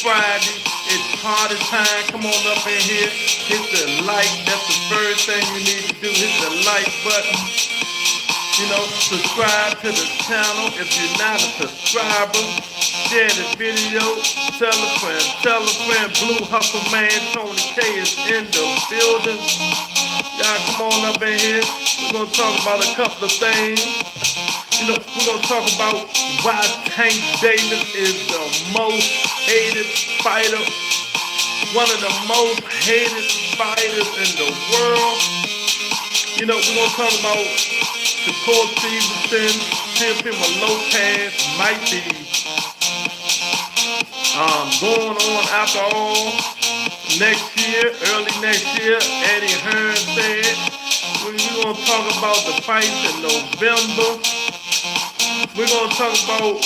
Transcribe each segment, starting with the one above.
Friday. It's party time. Come on up in here. Hit the like. That's the first thing you need to do. Hit the like button. You know, subscribe to the channel. If you're not a subscriber, share the video. Tell a friend. Tell a friend. Blue Hustle Man Tony K is in the building. Y'all come on up in here. We're going to talk about a couple of things. You know, we're going to talk about why Tank Davis is the most hated fighter. One of the most hated fighters in the world. You know, we're going to talk about Shakur Stevenson, Teofimo Lopez might be going on after all next year, early next year. Eddie Hearn said we're going to talk about the fights in November. We're going to talk about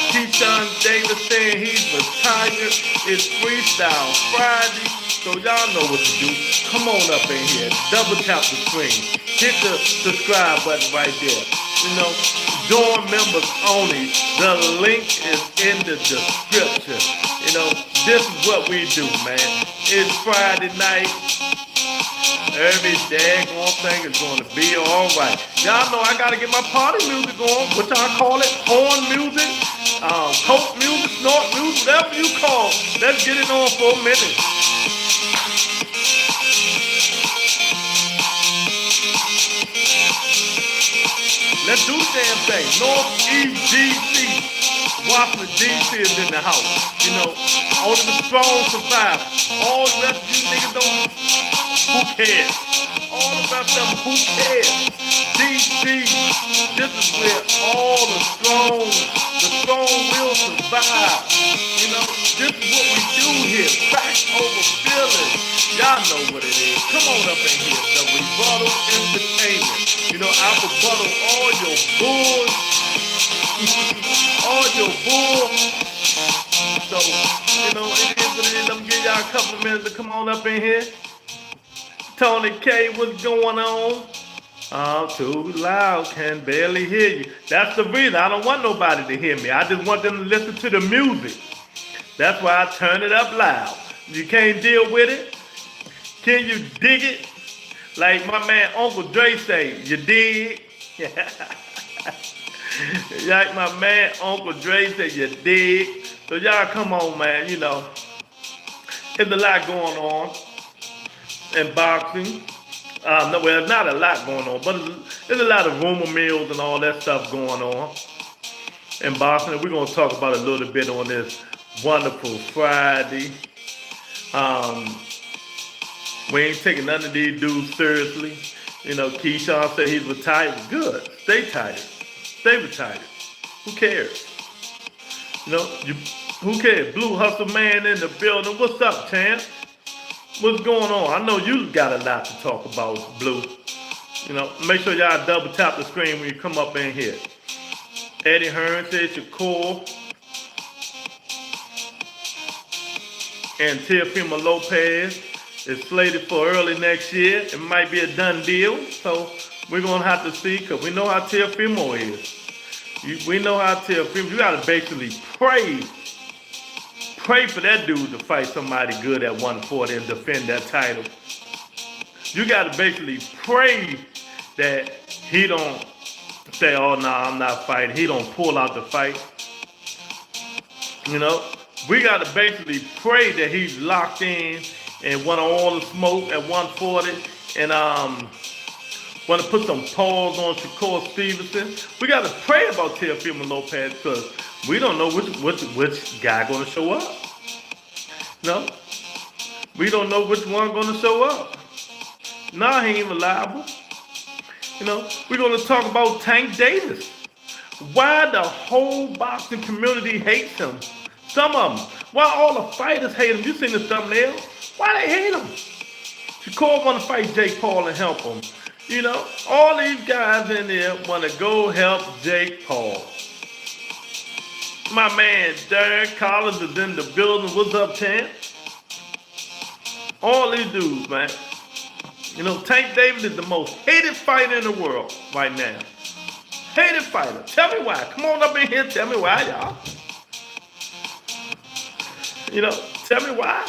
Keyshawn Davis saying he's retired. It's Freestyle Friday, so y'all know what to do. Come on up in here, double tap the screen, hit the subscribe button right there. You know, join members only. The link is in the description. You know, this is what we do, man. It's Friday night. Every daggone thing is going to be all right. Y'all know I got to get my party music on, which I call it horn music, coke music, snort music, whatever you call it. Let's get it on for a minute. Let's do the damn thing. Northeast DC, Washington DC is in the house. You know, only the strong survive. All the rest of you niggas don't. Who cares? All the rest of them, who cares? DC, this is where all the strong will survive. You know, this is what we do here. Facts over feelings. Y'all know what it is. Come on up in here. The Rebuttal Entertainment. You know, I rebuttal all your bull. All your bull. So, you know, it is what it is. I'm gonna give y'all a couple of minutes to come on up in here. Tony K, what's going on? I'm too loud, can barely hear you. That's the reason. I don't want nobody to hear me. I just want them to listen to the music. That's why I turn it up loud. You can't deal with it? Can you dig it? Like my man Uncle Dre say, you dig? Like my man Uncle Dre say, you dig? So y'all come on, man, you know. There's a lot going on in boxing. No, well, there's not a lot going on, but there's a lot of rumor mills and all that stuff going on in boxing. We're going to talk about a little bit on this wonderful Friday. We ain't taking none of these dudes seriously. You know, Keyshawn said he's retired. Good. Stay tired. Stay retired. Who cares? You know, who cares? Blue Hustle Man in the building. What's up, champ? What's going on? I know you got a lot to talk about, Blue. You know, make sure y'all double tap the screen when you come up in here. Eddie Hearn says Shakur and Teofimo Lopez is slated for early next year. It might be a done deal, so we're going to have to see, because we know how Teofimo is. We know how Teofimo, you got to basically pray for that dude to fight somebody good at 140 and defend that title. You got to basically pray that he don't say, oh, no, I'm not fighting. He don't pull out the fight. You know, we got to basically pray that he's locked in and want all the smoke at 140 and want to put some pause on Shakur Stevenson. We got to pray about Teofimo Lopez because we don't know which guy going to show up. No, we don't know which one going to show up. Nah, he ain't reliable. You know, we're going to talk about Tank Davis. Why the whole boxing community hates him. Some of them. Why all the fighters hate him. You seen the thumbnail. Why they hate him? Shakur want to fight Jake Paul and help him. You know, all these guys in there want to go help Jake Paul. My man Derek Collins is in the building. What's up, champ? All these dudes, man. You know, Tank Davis is the most hated fighter in the world right now. Hated fighter. Tell me why. Come on up in here. Tell me why, y'all. You know, tell me why.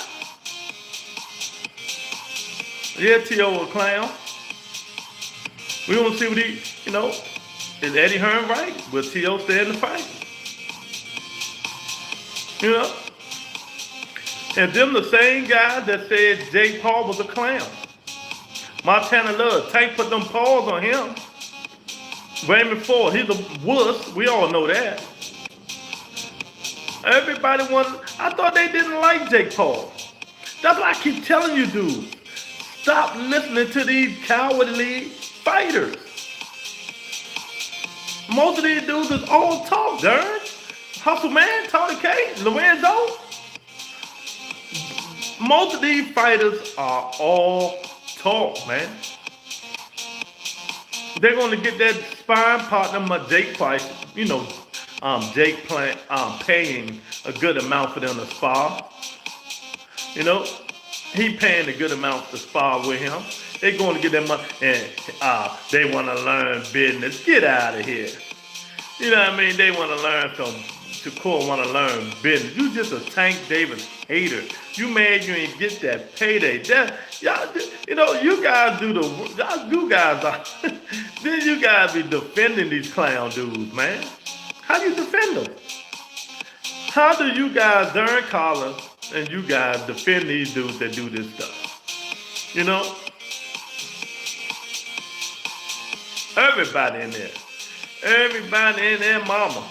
Yeah, T.O. a clown. We want to see what is Eddie Hearn right? Will T.O. stay in the fight? You know? And them the same guys that said Jake Paul was a clown. Montana Love, Tank put them paws on him. Raymond Ford, he's a wuss. We all know that. Everybody I thought they didn't like Jake Paul. That's why I keep telling you, dudes. Stop listening to these cowardly fighters. Most of these dudes is all talk, darn. Hustle Man, Tony K, Lorenzo. Most of these fighters are all talk, man. They're going to get that sparring partner, Jake Price. Jake paying a good amount for them to spar. You know, he paying a good amount to spar with him. They're going to get that money, and they want to learn business. Get out of here. You know what I mean? They want to learn Shakur want to learn business. You just a Tank Davis hater. You mad you ain't get that payday. You guys then you guys be defending these clown dudes, man. How do you defend them? How do you guys, Darren Collins, and you guys defend these dudes that do this stuff? You know? Everybody in there. Everybody in there, mama.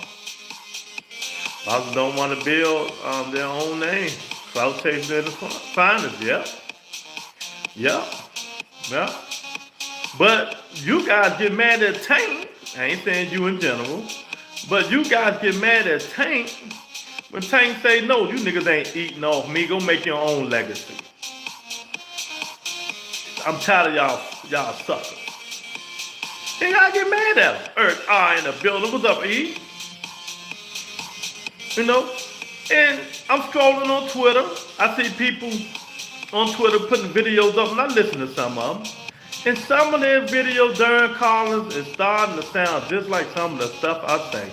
Others don't want to build their own name. Clout chasing in the finest, yeah. But you guys get mad at Tank. I ain't saying you in general. But you guys get mad at Tank when Tank say, no, you niggas ain't eating off me. Go make your own legacy. I'm tired of y'all suckers. And y'all get mad at him. Earth I in the building. What's up, E? You know? And I'm scrolling on Twitter. I see people on Twitter putting videos up, and I listen to some of them. And some of their videos, Darren Collins is starting to sound just like some of the stuff I say.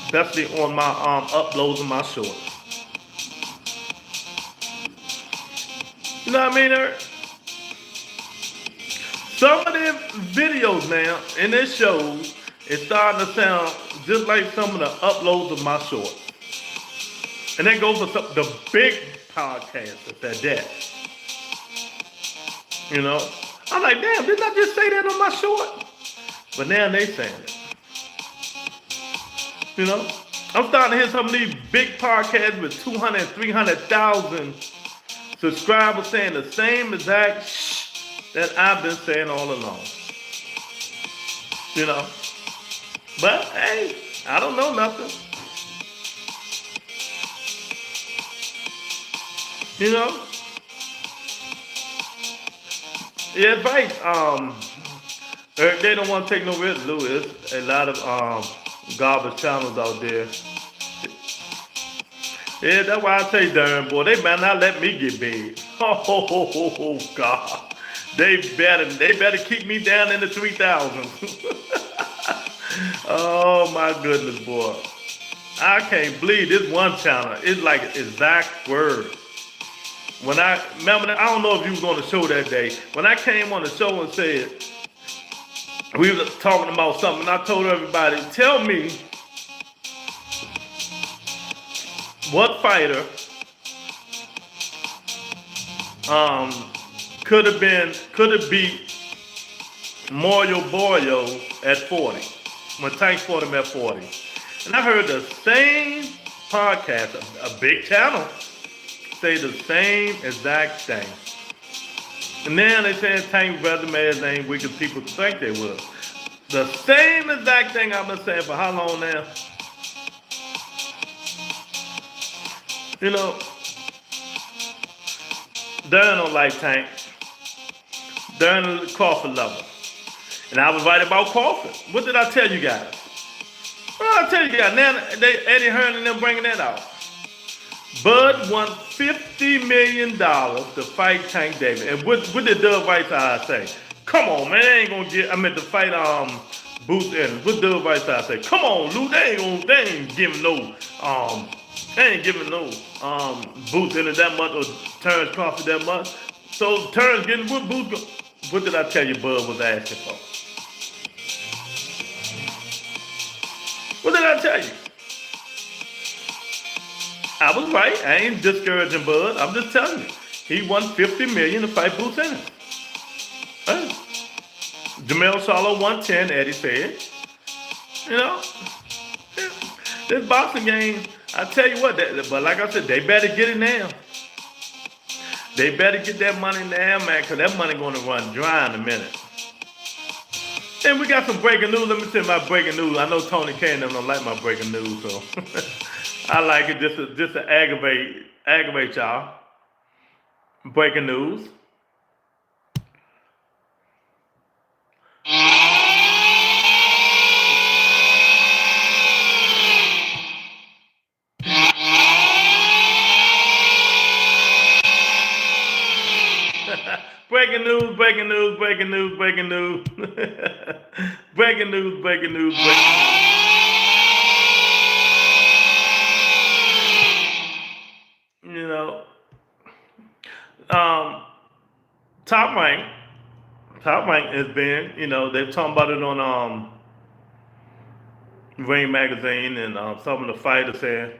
Especially on my uploads of my shorts. You know what I mean, Eric? Some of their videos now, and their shows, is starting to sound just like some of the uploads of my shorts. And that goes for the big podcasters at that. You know? I'm like, damn, didn't I just say that on my short? But now they saying it. You know? I'm starting to hear some of these big podcasts with 200, 300,000 subscribers saying the same exact shh that I've been saying all along. You know? But, hey, I don't know nothing. You know? Yeah, advice. They don't want to take no risk, Lou. There's a lot of garbage channels out there. Yeah, that's why I say, darn boy, they better not let me get big. Oh, God. They better keep me down in the 3,000s. Oh my goodness, boy. I can't believe this one channel. It's like an exact word. When I don't know if you was on the show that day. When I came on the show and said, we were talking about something, and I told everybody, tell me what fighter could have beat Mario Boyo at 40, when Tank fought him at 40. And I heard the same podcast, a big channel, say the same exact thing. And now they saying Tank resume ain't weak as people think they will. The same exact thing I've been saying for how long now? You know, Darren don't like Tank. Darren is a Crawford lover. And I was right about Crawford. What did I tell you guys? Well, I tell you guys, now Eddie Hearn and them bringing that out. Bud won $50 million to fight Tank Davis. And what did Doug Whiteside say? Come on, man, they ain't gonna get, to fight Booth Ennis. What Doug Whiteside say? Come on, Lou, they ain't giving no They ain't giving no Boots in it that much or Terrence Crawford that much. So Terrence getting what Boots what did I tell you Bud was asking for? What did I tell you? I was right. I ain't discouraging Bud. I'm just telling you. He won $50 million to fight Boots in it. Hey. Jamel Charlo 110, Eddie said. You know, this boxing game, I tell you what, but like I said, they better get it now. They better get that money now, man, because that money going to run dry in a minute. And we got some breaking news. Let me tell you my breaking news. I know Tony K and them don't like my breaking news, so I like it just to aggravate y'all. Breaking news. Breaking news, breaking news, breaking news, breaking news. Breaking news, breaking news, breaking news. You know, top rank has been, you know, they've talked about it on Ring Magazine and some of the fighters saying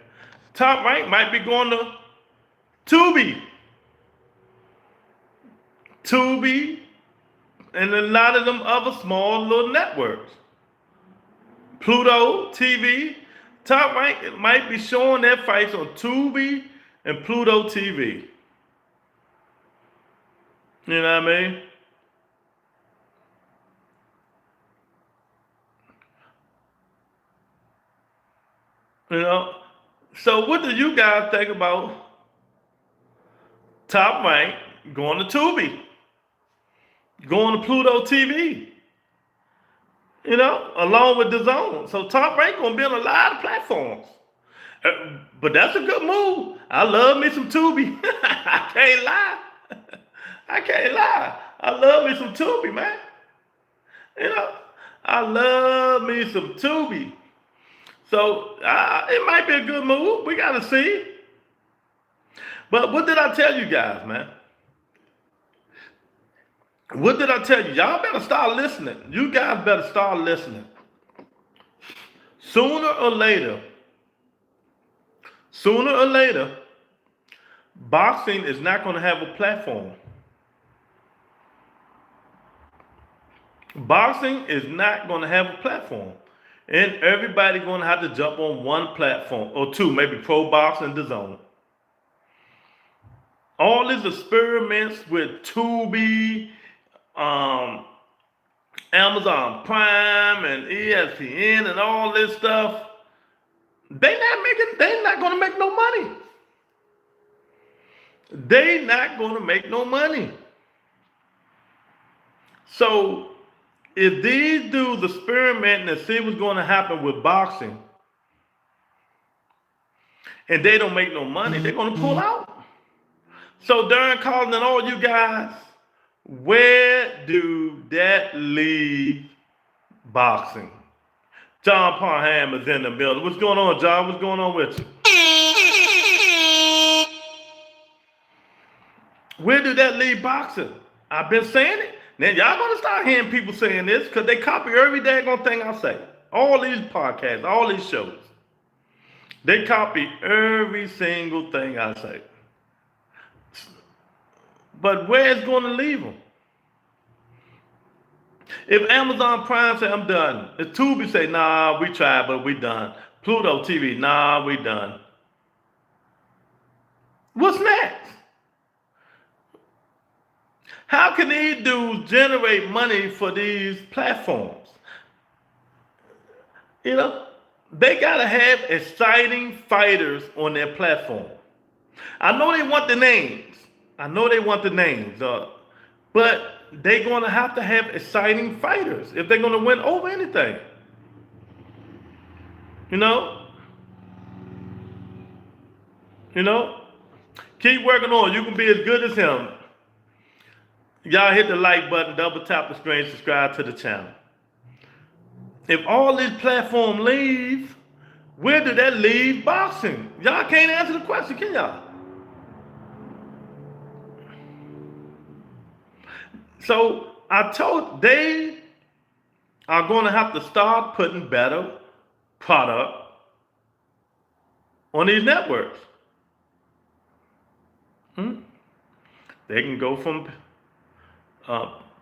Top Rank might be going to Tubi, and a lot of them other small little networks. Pluto TV, Top Rank might be showing their fights on Tubi and Pluto TV. You know what I mean? You know? So what do you guys think about Top Rank going to Tubi? Going to Pluto TV? You know, along with DAZN. So Top Rank gonna be on a lot of platforms. But that's a good move. I love me some Tubi. I can't lie. I can't lie. I love me some Tubi, man. You know, I love me some Tubi. So it might be a good move. We gotta see. But what did I tell you guys, man? What did I tell you? Y'all better start listening. You guys better start listening. Sooner or later, boxing is not going to have a platform. Boxing is not going to have a platform. And everybody going to have to jump on one platform or two, maybe Pro Boxing and DAZN. All these experiments with Tubi, Amazon Prime and ESPN and all this stuff, they're not going to make no money. They're not going to make no money. So if these dudes experiment and see what's going to happen with boxing, and they don't make no money, they're going to pull out. So Darren Collins and all you guys, where do that leave boxing? John Parham is in the building. What's going on, John? What's going on with you? Where do that leave boxing? I've been saying it. Now y'all gonna start hearing people saying this because they copy every daggone thing I say. All these podcasts, all these shows. They copy every single thing I say. But where's going to leave them? If Amazon Prime say I'm done, if Tubi say nah, we tried but we done, Pluto TV nah, we done, what's next? How can these dudes generate money for these platforms? You know, they gotta have exciting fighters on their platform. I know they want the names. But they're going to have exciting fighters if they're going to win over anything. You know? Keep working on. You can be as good as him. Y'all hit the like button, double tap the screen, subscribe to the channel. If all these platforms leave, Where did that leave boxing? Y'all can't answer the question, can y'all? So I told they are going to have to start putting better product on these networks. They can go from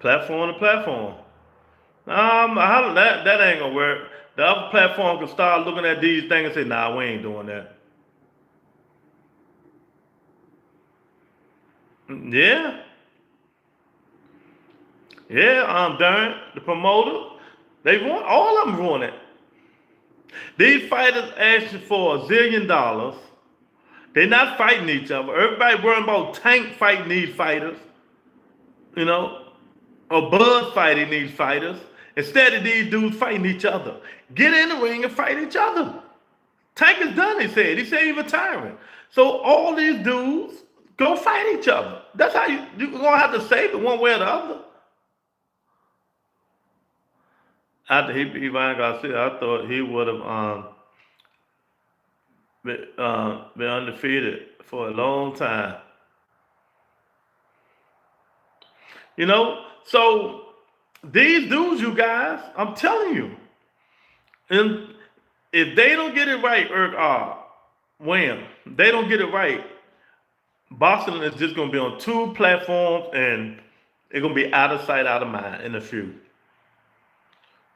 platform to platform. That ain't gonna work. The other platform can start looking at these things and say, "Nah, we ain't doing that." Yeah, yeah. Darn the promoter, they want all of them want it. These fighters asking for $1 zillion. They're not fighting each other. Everybody worrying about Tank fighting these fighters, you know, or Buzz fighting these fighters. Instead of these dudes fighting each other. Get in the ring and fight each other. Tank is done, he said. He said he's retiring. So all these dudes go fight each other. That's how you're going to have to save it one way or the other. After he beat Ryan Garcia, I thought he would have been undefeated for a long time. You know, so these dudes, you guys, I'm telling you, and if they don't get it right, Wham, they don't get it right, boxing is just going to be on 2 platforms and it's going to be out of sight, out of mind in a few.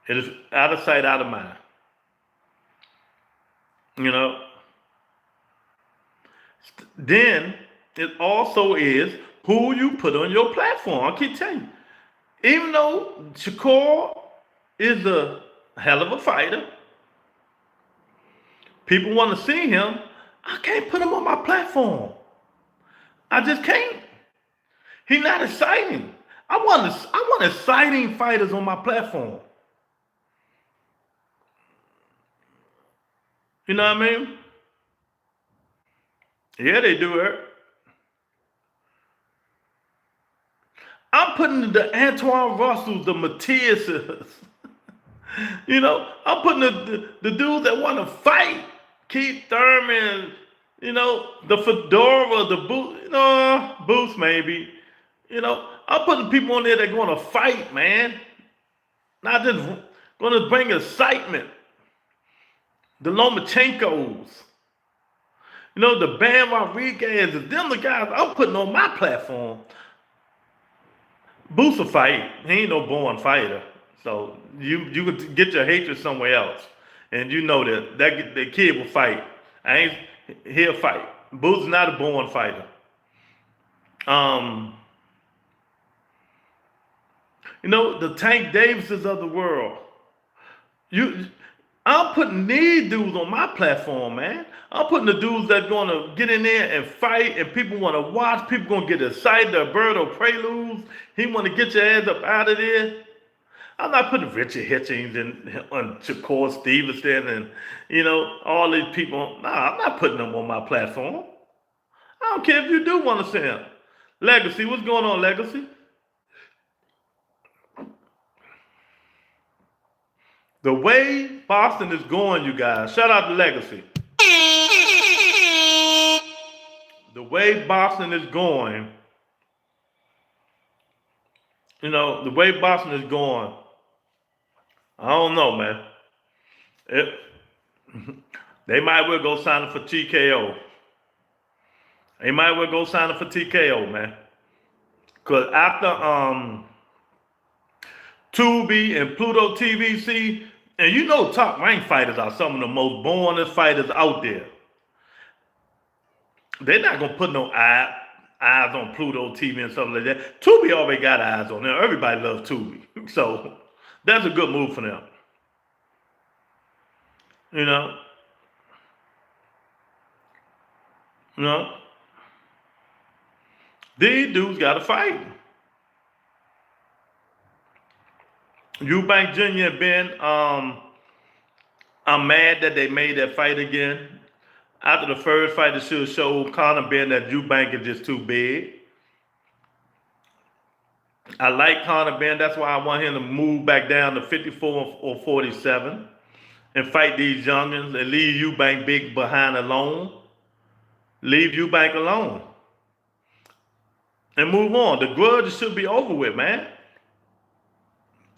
It is out of sight, out of mind. You know, then it also is who you put on your platform. I keep telling you, even though Shakur is a hell of a fighter, people want to see him, I can't put him on my platform. I just can't. He's not exciting. I want exciting fighters on my platform. You know what I mean? Yeah, they do it. I'm putting the Antoine Russells, the Matiases. You know, I'm putting the dudes that want to fight. Keith Thurman, you know, the Fedora, the Boots maybe. You know, I'm putting people on there that want to fight, man. Not just going to bring excitement. The Lomachenkos. You know, the Bam Rodriguez, them the guys I'm putting on my platform. Boots will fight. He ain't no born fighter. So you could get your hatred somewhere else. And you know that the kid will fight. He'll fight. Boots not a born fighter. You know, the Tank Davises of the world. I'm putting these dudes on my platform, man. I'm putting the dudes that's gonna get in there and fight, and people want to watch. People gonna get excited. Alberto Preludes, he want to get your ass up out of there. I'm not putting Richard Hitchens and Shakur Stevenson and, you know, all these people. Nah, I'm not putting them on my platform. I don't care if you do want to see him. Legacy, what's going on, Legacy? The way Boston is going, you guys, shout out to Legacy. The way Boston is going, you know, the way Boston is going, I don't know, man. They might well go sign him for TKO. They might well go sign him for TKO, man. Because after Tubi and Pluto TVC, and you know top rank fighters are some of the most bornest fighters out there. They're not going to put no eyes on Pluto TV and something like that. Tubi already got eyes on them. Everybody loves Tubi. So that's a good move for them. You know? You know? These dudes got to fight. Eubank Jr. and Ben, I'm mad that they made that fight again. After the first fight, it should show Conor Ben that Eubank is just too big. I like Conor Ben. That's why I want him to move back down to 54 or 47. and fight these youngins and leave Eubank Big behind alone. Leave Eubank alone. And move on. The grudge should be over with, man.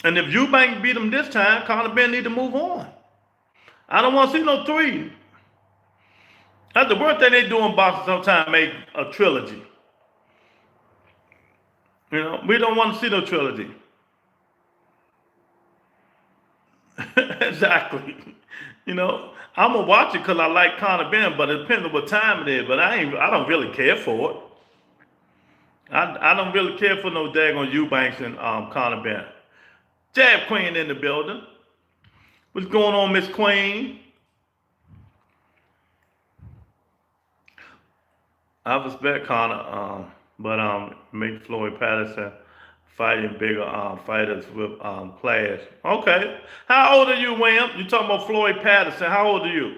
And if Eubank beat him this time, Conor Ben need to move on. I don't want to see no 3. That's the worst thing they do in boxing sometimes, make a trilogy. You know, we don't want to see no trilogy. Exactly. You know, I'm gonna watch it because I like Conor Ben, but it depends on what time it is. But I don't really care for it. I don't really care for no daggone Eubanks and Conor Ben. Jab Queen in the building. What's going on, Miss Queen? I respect Conor, but make Floyd Patterson fighting bigger fighters with class. Okay. How old are you, William? You talking about Floyd Patterson. How old are you?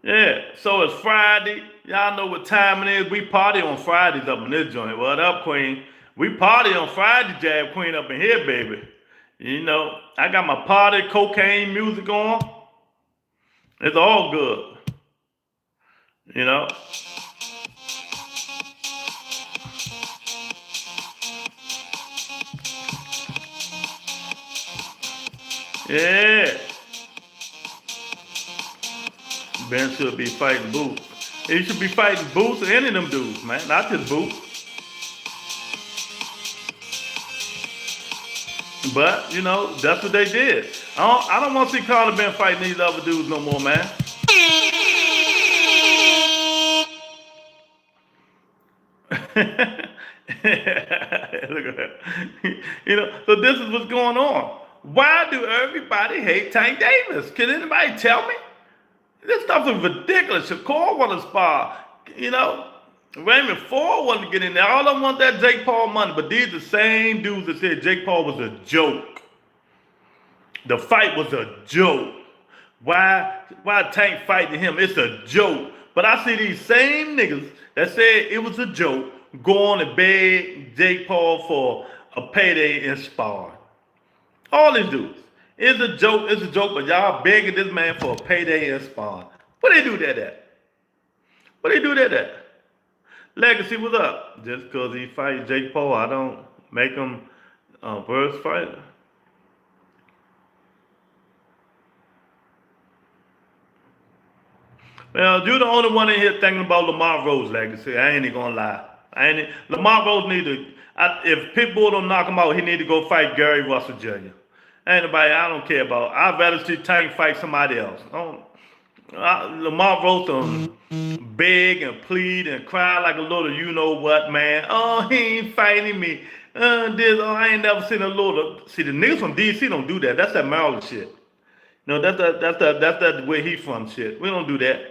Yeah, so it's Friday. Y'all know what time it is. We party on Fridays up in this joint. What up, Queen? We party on Friday, Jab Queen, up in here, baby. You know, I got my party cocaine music on. It's all good. You know? Yeah. Ben should be fighting Boots. He should be fighting Boots or any of them dudes, man. Not just Boots. But, you know, that's what they did. I don't want to see Conor Ben fighting these other dudes no more, man. Look at that. You know, so this is what's going on. Why do everybody hate Tank Davis? Can anybody tell me? This stuff is ridiculous. Shakur want to spar. You know, Raymond Ford wanted to get in there. All of them want that Jake Paul money, but these are the same dudes that said Jake Paul was a joke. The fight was a joke. Why Tank fighting him? It's a joke. But I see these same niggas that said it was a joke go on and beg Jake Paul for a payday and spar. All these dudes. It's a joke, but y'all begging this man for a payday and spar. What they do that at? What they do that at? Legacy, what's up? Just because he fight Jake Paul, I don't make him a worse fighter. Well, you're the only one in here thinking about Lamar Rose, Legacy. I ain't even gonna lie. Lamar Rose need to, if Pitbull don't knock him out, he need to go fight Gary Russell Jr. Ain't nobody I don't care about. I'd rather see Tank fight somebody else. Lamar Rose beg and plead and cry like a little you-know-what, man. Oh, he ain't fighting me. I ain't never seen a little. See, the niggas from D.C. don't do that. That's that Maryland shit. No, that's that where he from shit. We don't do that.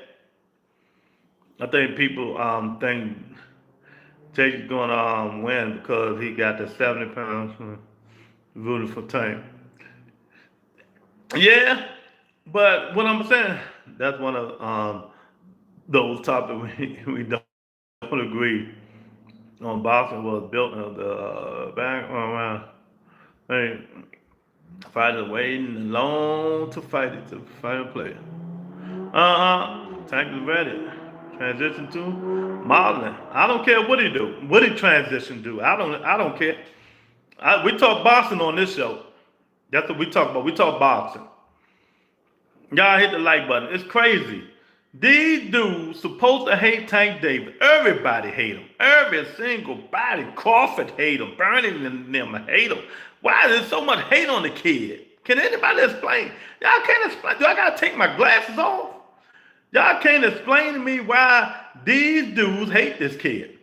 I think people think Jake's gonna win because he got the 70 pounds rooting for Tank. Yeah, but what I'm saying, that's one of those topics we don't agree on. Boxing was built in the background. Hey, fighters waiting long to fight it, to fight a player. Tank is ready. Transition to Marlon. I don't care what he do. What he transition do. I don't care. We talk boxing on this show. That's what we talk about. We talk boxing. Y'all hit the like button. It's crazy. These dudes supposed to hate Tank Davis. Everybody hate him. Every single body. Crawford hate him. Bernie and them hate him. Why is there so much hate on the kid? Can anybody explain? Y'all can't explain. Do I gotta take my glasses off? Y'all can't explain to me why these dudes hate this kid.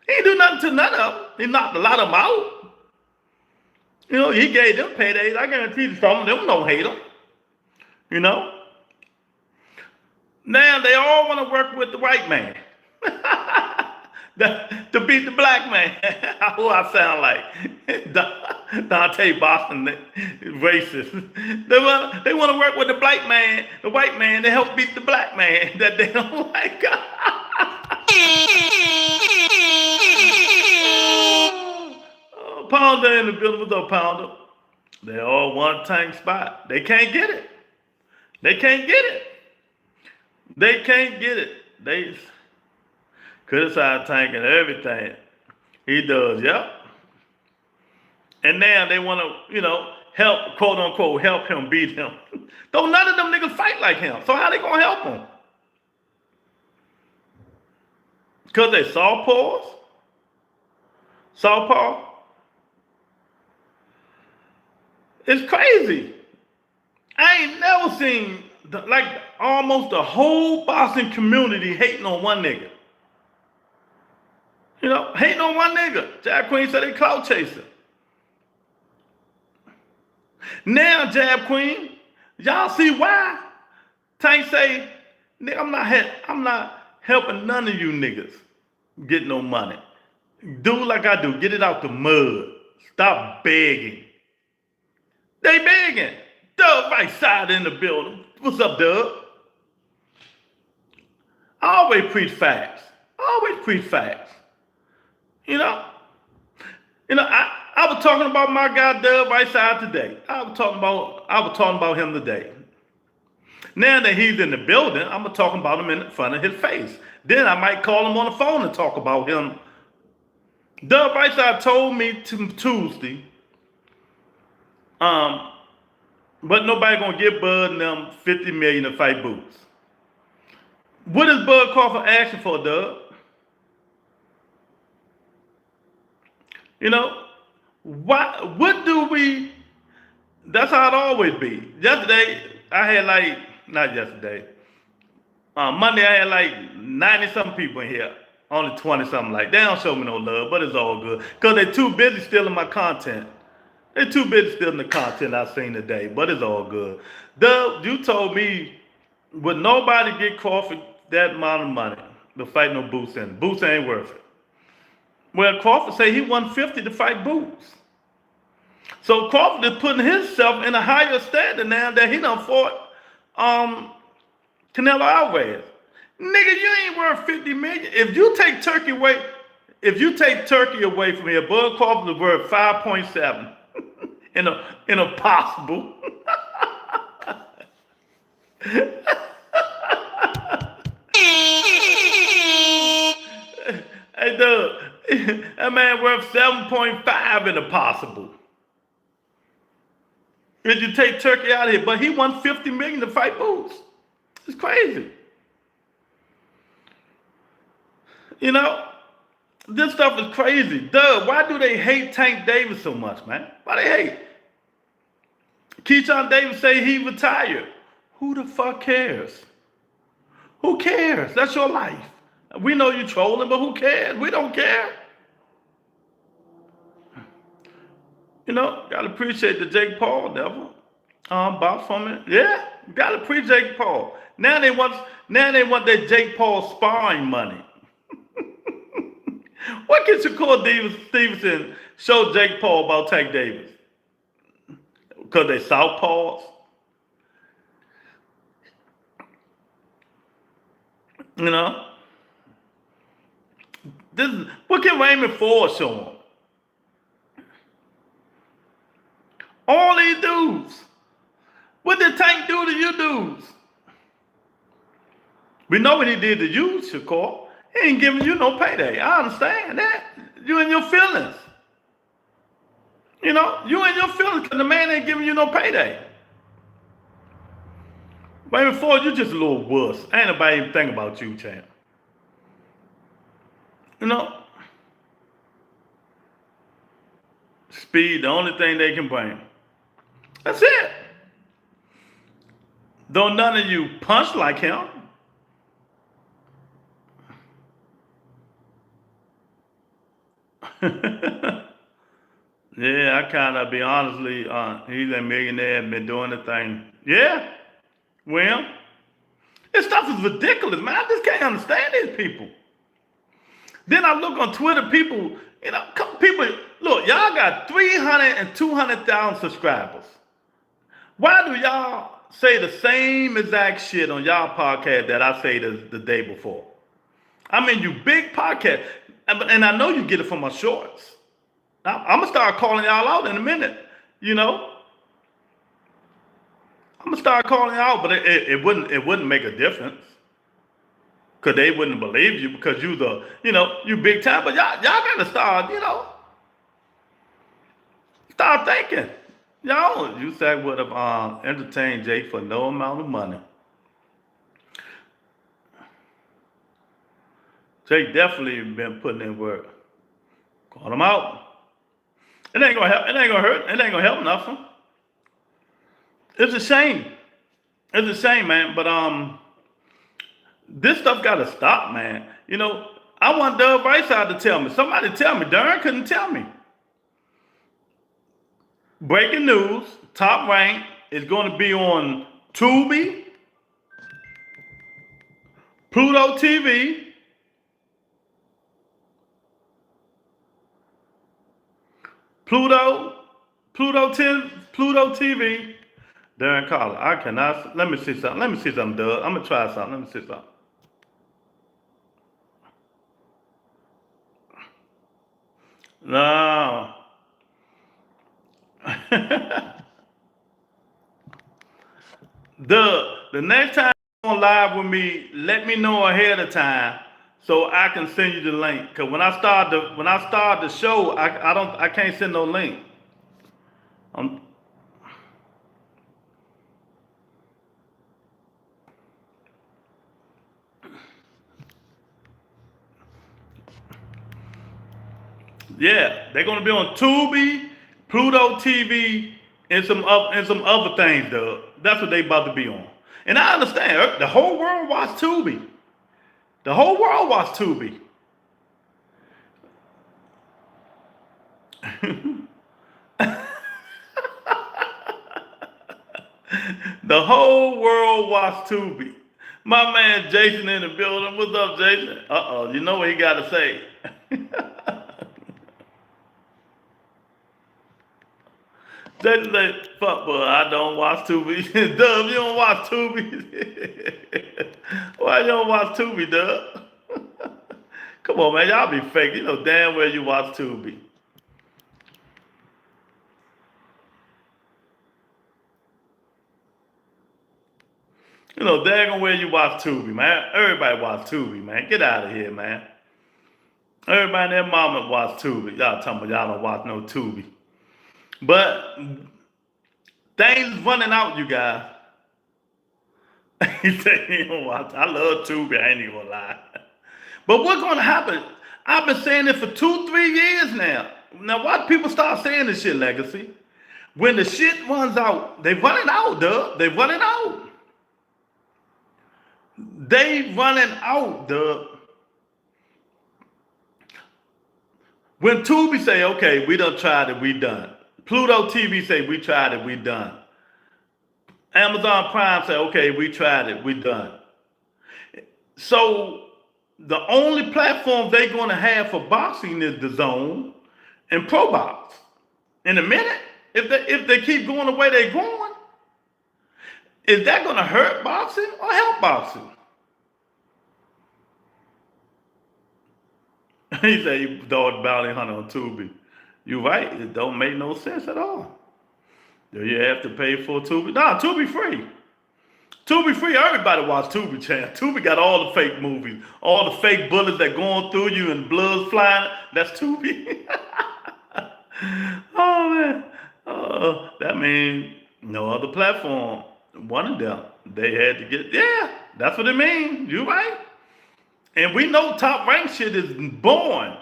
He ain't do nothing to none of them. He knocked a lot of them out. You know, he gave them paydays. I guarantee you some of them don't hate him. You know? Now they all want to work with the white man. To beat the black man. Who I sound like? Dante Boston, racist. They want to work with the black man, the white man, to help beat the black man that they don't like. Oh Pounder in the building. What's up, Pounder? They all one tank spot. They can't get it. They can't get it. They can't get it. They criticize Tank and everything he does. Yep. And now they want to, help, quote unquote, help him beat him. Though none of them niggas fight like him. So how they gonna help him? Because they southpaws? Southpaw? It's crazy. I ain't never seen almost the whole boxing community hating on one nigga. Hating on one nigga. Jab Queen said they clout chasing. Now, Jab Queen, y'all see why Tank say, nigga, I'm not helping none of you niggas get no money. Do like I do. Get it out the mud. Stop begging. They begging. Doug right side in the building. What's up, Doug? I always preach facts. Always preach facts. I was talking about my guy Doug right side today. I was talking about him today. Now that he's in the building, I'm gonna talk about him in front of his face. Then I might call him on the phone and talk about him. Doug right side told me Tuesday, but nobody gonna give Bud and them $50 million to fight Boots. What is Bud Crawford asking for, Doug? What do we, that's how it always be. Yesterday, I had Monday I had 90-something people in here. Only 20-something they don't show me no love, but it's all good. Because they're too busy stealing my content. They're too busy stealing the content I've seen today, but it's all good. Doug, you told me, would nobody get Crawford that amount of money to fight no Boots in? Boots ain't worth it. Well, Crawford say he won 50 to fight Boots. So Crawford is putting himself in a higher standard now that he done fought Canelo Alvarez. Nigga, you ain't worth 50 million. If you take Turkey away from here, Bud Crawford is worth 5.7 in a possible. Hey, Doug, that man worth 7.5 in a possible. If you take Turkey out of here, but he won 50 million to fight Boots. It's crazy. This stuff is crazy. Doug, why do they hate Tank Davis so much, man? Why they hate? Keyshawn Davis say he retired. Who the fuck cares? Who cares? That's your life. We know you trolling, but who cares? We don't care. Gotta appreciate the Jake Paul, devil. Box from it. Yeah, gotta appreciate Jake Paul. Now they want that Jake Paul sparring money. What can Shakur Stevenson show Jake Paul about Tank Davis? Because they southpaws? What can Raymond Ford show him? All these dudes. What did Tank do to you dudes? We know what he did to you, Shakur. He ain't giving you no payday. I understand that. You in your feelings. You in your feelings because the man ain't giving you no payday. Raymond Ford, you just a little wuss. Ain't nobody even think about you, champ. Speed, the only thing they can bring. That's it. Don't none of you punch like him. Yeah, I kind of be honestly, he's a millionaire, been doing the thing. Yeah, well, this stuff is ridiculous, man. I just can't understand these people. Then I look on Twitter, people, look, y'all got 300 and 200,000 subscribers. Why do y'all say the same exact shit on y'all podcast that I say the day before? I mean, you big podcast, and I know you get it from my shorts. I'm gonna start calling y'all out in a minute. You know, I'm gonna start calling y'all out, but it wouldn't make a difference because they wouldn't believe you because you big time. But y'all gotta start start thinking. Y'all, you said would have entertained Jake for no amount of money. Jake definitely been putting in work. Call him out. It ain't gonna help. It ain't gonna hurt. It ain't gonna help nothing. It's a shame. It's a shame, man. But this stuff gotta stop, man. I want Doug Whiteside to tell me. Somebody tell me. Darren couldn't tell me. Breaking news: Top Rank is going to be on Tubi, Pluto TV, Pluto TV. Darren Collar. I cannot. Let me see something. Let me see something, Doug. I'm gonna try something. Let me see something. No. The next time you're on live with me, let me know ahead of time so I can send you the link. Cause when I start the show, I can't send no link. Yeah, they're gonna be on Tubi, Pluto TV, and some other things, though. That's what they about to be on. And I understand the whole world watch Tubi. The whole world watch Tubi. The whole world watch Tubi. My man Jason in the building. What's up, Jason? You know what he got to say. Jason say, fuck, boy, I don't watch Tubi. Dub, you don't watch Tubi? Why you don't watch Tubi, Dub? Come on, man, y'all be fake. You know damn well you watch Tubi. You know damn well you watch Tubi, man. Everybody watch Tubi, man. Get out of here, man. Everybody and their mama watch Tubi. Y'all talking about y'all don't watch no Tubi. But things running out, you guys. He said he don't watch. I love Tubi, I ain't even gonna lie. But what's gonna happen? I've been saying it for 2-3 years now. Now why people start saying this shit, Legacy? When the shit runs out, they running out, Dub. They running out. They running out, Dub. When Tubi say, okay, we done tried it, we done. Pluto TV say, we tried it, we done. Amazon Prime say, okay, we tried it, we done. So the only platform they're going to have for boxing is the Zone and Pro Box. In a minute, if they keep going the way they're going, is that going to hurt boxing or help boxing? He said, you dog bounty hunter on Tubi. You're right. It don't make no sense at all. Do you have to pay for Tubi? Nah, Tubi free. Tubi free. Everybody watch Tubi channel. Tubi got all the fake movies, all the fake bullets that going through you and blood's flying. That's Tubi. Oh man. That means no other platform. One of them. They had to get. Yeah, that's what it means. You right. And we know Top Rank shit is born.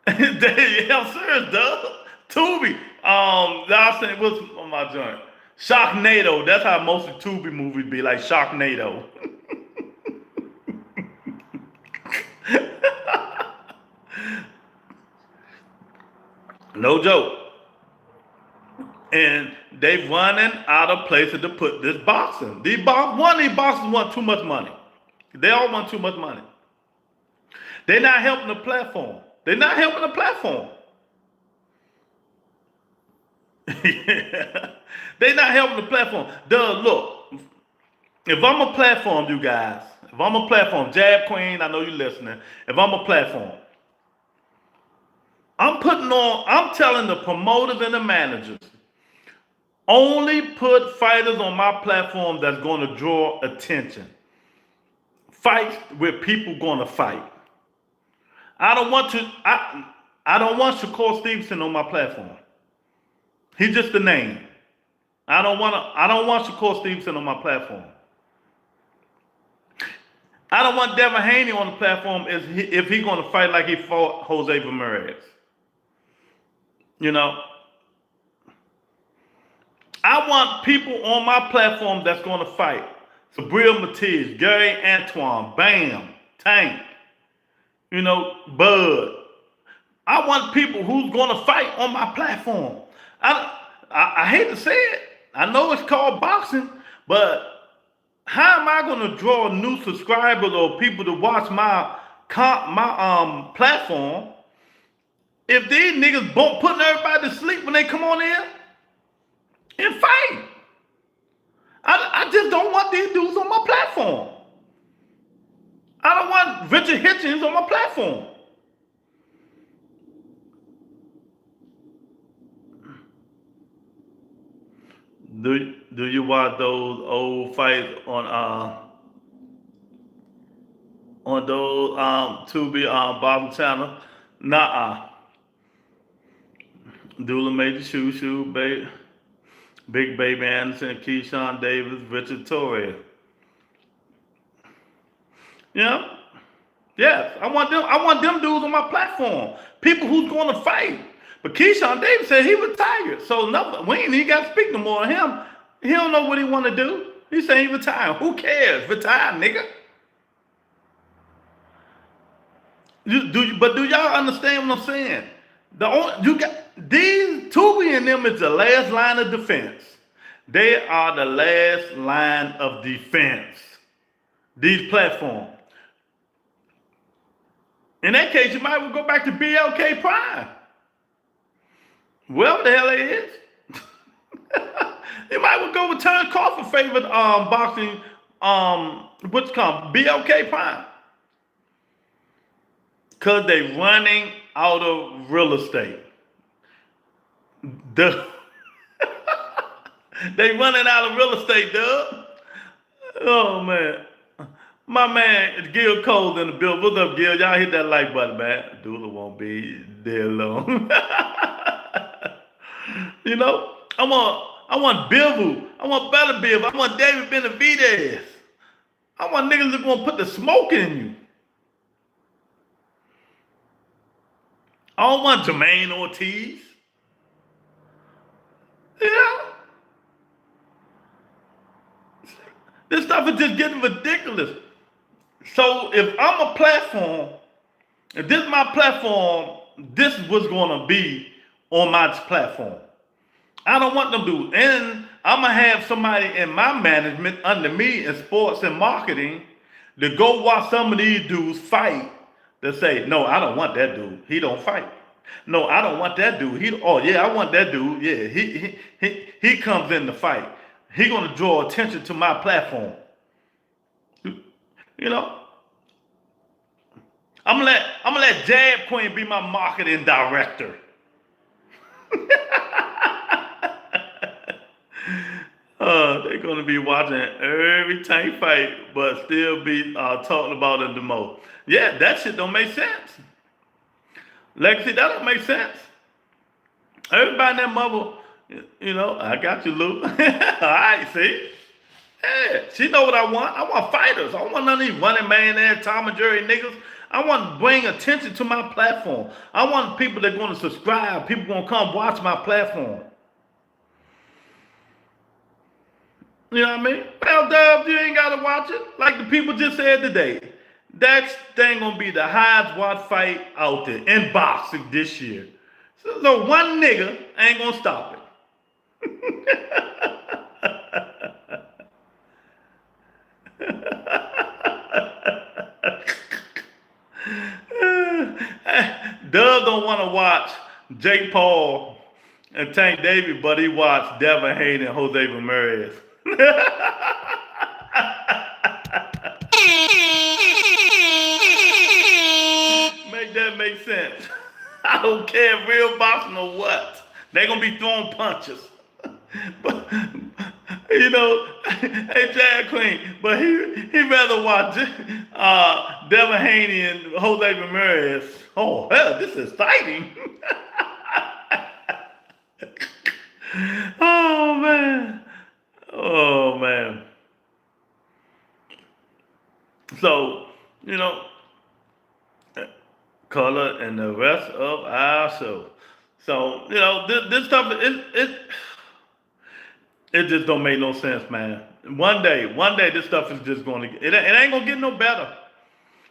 Yes, sir, Doug. Tubi. Y'all saying what's on my joint? Sharknado. That's how most of Tubi movies be, like Sharknado. No joke. And they running out of places to put this boxing. One of these boxers want too much money. They all want too much money. They're not helping the platform. They're not helping the platform. They're not helping the platform. Look, if I'm a platform, you guys, if I'm a platform, Jab Queen, I know you're listening. If I'm a platform, I'm telling the promoters and the managers, only put fighters on my platform that's going to draw attention. Fights where people going to fight. I don't want Shakur Stevenson on my platform. He's just a name. I don't want Shakur Stevenson on my platform. I don't want Devin Haney on the platform if he's going to fight like he fought Jose Ramirez. You know, I want people on my platform that's going to fight. Sabril Matiz, Gary Antoine, Bam, Tank, you know, Bud. I want people who's going to fight on my platform. I hate to say it. I know it's called boxing, but how am I going to draw new subscribers or people to watch my platform if these niggas putting everybody to sleep when they come on in and fight? I just don't want these dudes on my platform. I don't want Richard Hitchens on my platform. Do you watch those old fights on those Tubi Bottom channel? Nah. Dula Major Shoo, Big Baby Anderson, Keyshawn Davis, Richard Torres. Yeah. Yes, I want them dudes on my platform. People who's going to fight. But Keyshawn Davis said he retired. So we ain't even got to speak no more to him. He don't know what he want to do. He saying he retired. Who cares? Retire, nigga. But do y'all understand what I'm saying? These Tubi and them is the last line of defense. They are the last line of defense. These platforms. In that case, you might well go back to BLK Prime. Wherever the hell it is. You might well go with Terrence Crawford's favorite boxing, what's called BLK Prime. Because they running out of real estate. They running out of real estate, Doug. Oh, man. My man, Gil Cole's in the building. What's up, Gil? Y'all hit that like button, man. Dula won't be there long. You know, I want Bivol. I want Better Biv. I want David Benavidez. I want niggas that gonna put the smoke in you. I don't want Jermaine Ortiz. You know? This stuff is just getting ridiculous. So if I'm a platform, if this is my platform, this is what's gonna be on my platform. I don't want them to. And I'm going to have somebody in my management under me in sports and marketing to go watch some of these dudes fight to say, no, I don't want that dude. He don't fight. No, I don't want that dude. I want that dude. Yeah, he comes in to fight. He going to draw attention to my platform. You know? I'm gonna let Jab Queen be my marketing director. They're going to be watching every tank fight, but still be talking about it the most. Yeah, that shit don't make sense. Legacy, that don't make sense. Everybody in that mother, you know, I got you, Lou. All right, see? Yeah, she know what I want. I want fighters. I don't want none of these running man ass Tom and Jerry niggas. I want to bring attention to my platform. I want people that are going to subscribe. People going to come watch my platform. You know what I mean? Well, Dub, you ain't got to watch it. Like the people just said today. That thing going to be the highest watch fight out there in boxing this year. So one nigga ain't going to stop it. Dub don't want to watch Jake Paul and Tank Davis, but he watched Devin Haney and Jose Ramirez. Make that make sense. don't care if real boxing or what. They're going to be throwing punches. But, you know, hey, Jack Queen, but he rather watch Devin Haney and Jose Ramirez. Oh, hell, this is exciting. Oh, man. Oh, man. So, you know, color and the rest of our show. So, you know, this stuff, it just don't make no sense, man. One day, this stuff is just going to, it ain't going to get no better.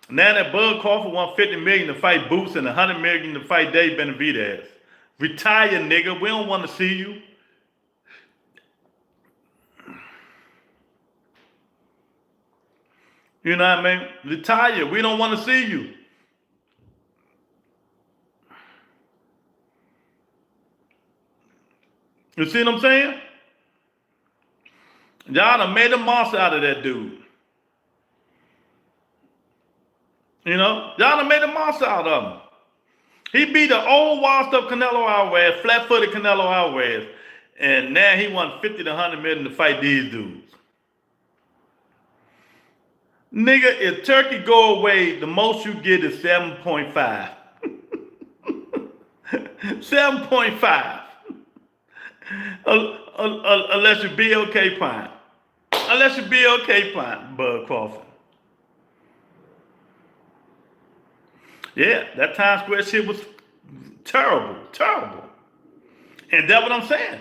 Now that Bud Crawford won $50 million to fight Boots and $100 million to fight Dave Benavidez. Retire, nigga. We don't want to see you. You know what I mean? Retire. We don't want to see you. You see what I'm saying? Y'all done made a monster out of that dude. You know? Y'all done made a monster out of him. He beat the old washed up Canelo Alvarez, flat-footed Canelo Alvarez, and now he won 50 to 100 million to fight these dudes. Nigga, if Turkey go away, the most you get is 7.5. 7.5. Unless you BLK Prime. Unless you BLK Prime, Bud Crawford. Yeah, that Times Square shit was terrible, terrible. And that's what I'm saying.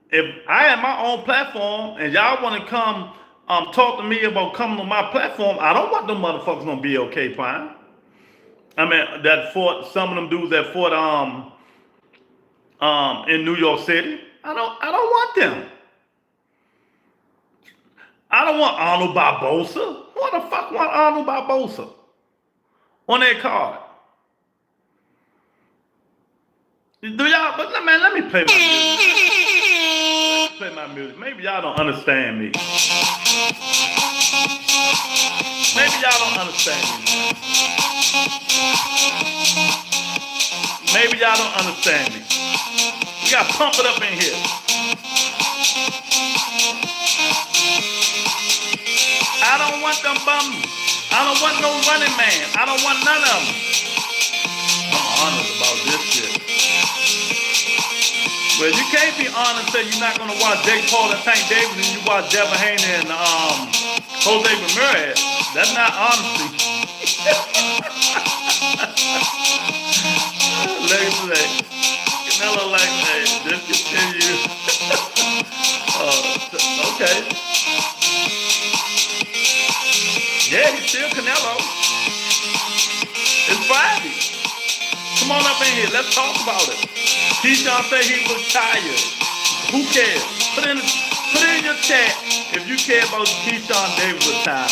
If I had my own platform and y'all want to come talk to me about coming on my platform, I don't want them motherfuckers on BLK Prime. I mean, that fought, some of them dudes that fought in New York City. I don't want them. I don't want Arnold Barbosa. Who the fuck want Arnold Barbosa on that card? Do y'all, but man, let me play my music. Play my music. Maybe y'all don't understand me. Maybe y'all don't understand me. Maybe y'all don't understand me. We gotta pump it up in here. I don't want them bums. I don't want no running man. I don't want none of them. I'm honest about this shit. Well, you can't be honest and say you're not gonna watch Jake Paul and Tank Davis and you watch Devin Haney and Jose Ramirez. That's not honesty. Legacy. Canelo like, hey, just continue. Okay. Yeah, he's still Canelo. It's Friday. Come on up in here. Let's talk about it. Keyshawn said he was tired. Who cares? Put it in your chat if you care about Keyshawn Davis was tired.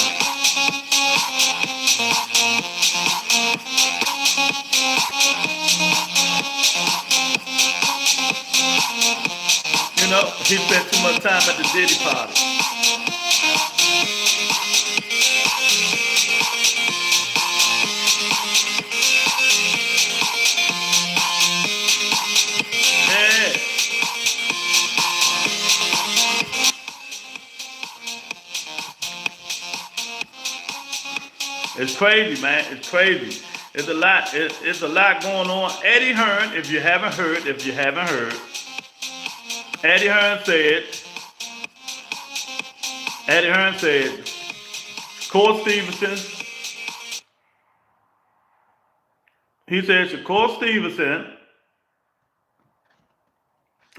You know, he spent too much time at the Diddy party. Yeah. It's crazy, man. It's crazy. It's a lot. It's a lot going on. Eddie Hearn, if you haven't heard, Eddie Hearn said, Shakur Stevenson, he said Shakur Stevenson,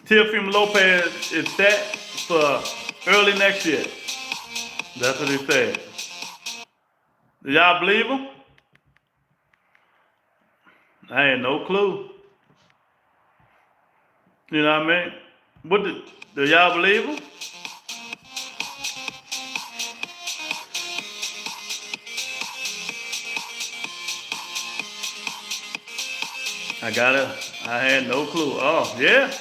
Teofimo Lopez is set for early next year. That's what he said. Do y'all believe him? I had no clue. You know what I mean? Do y'all believe him? I had no clue. Oh, yeah.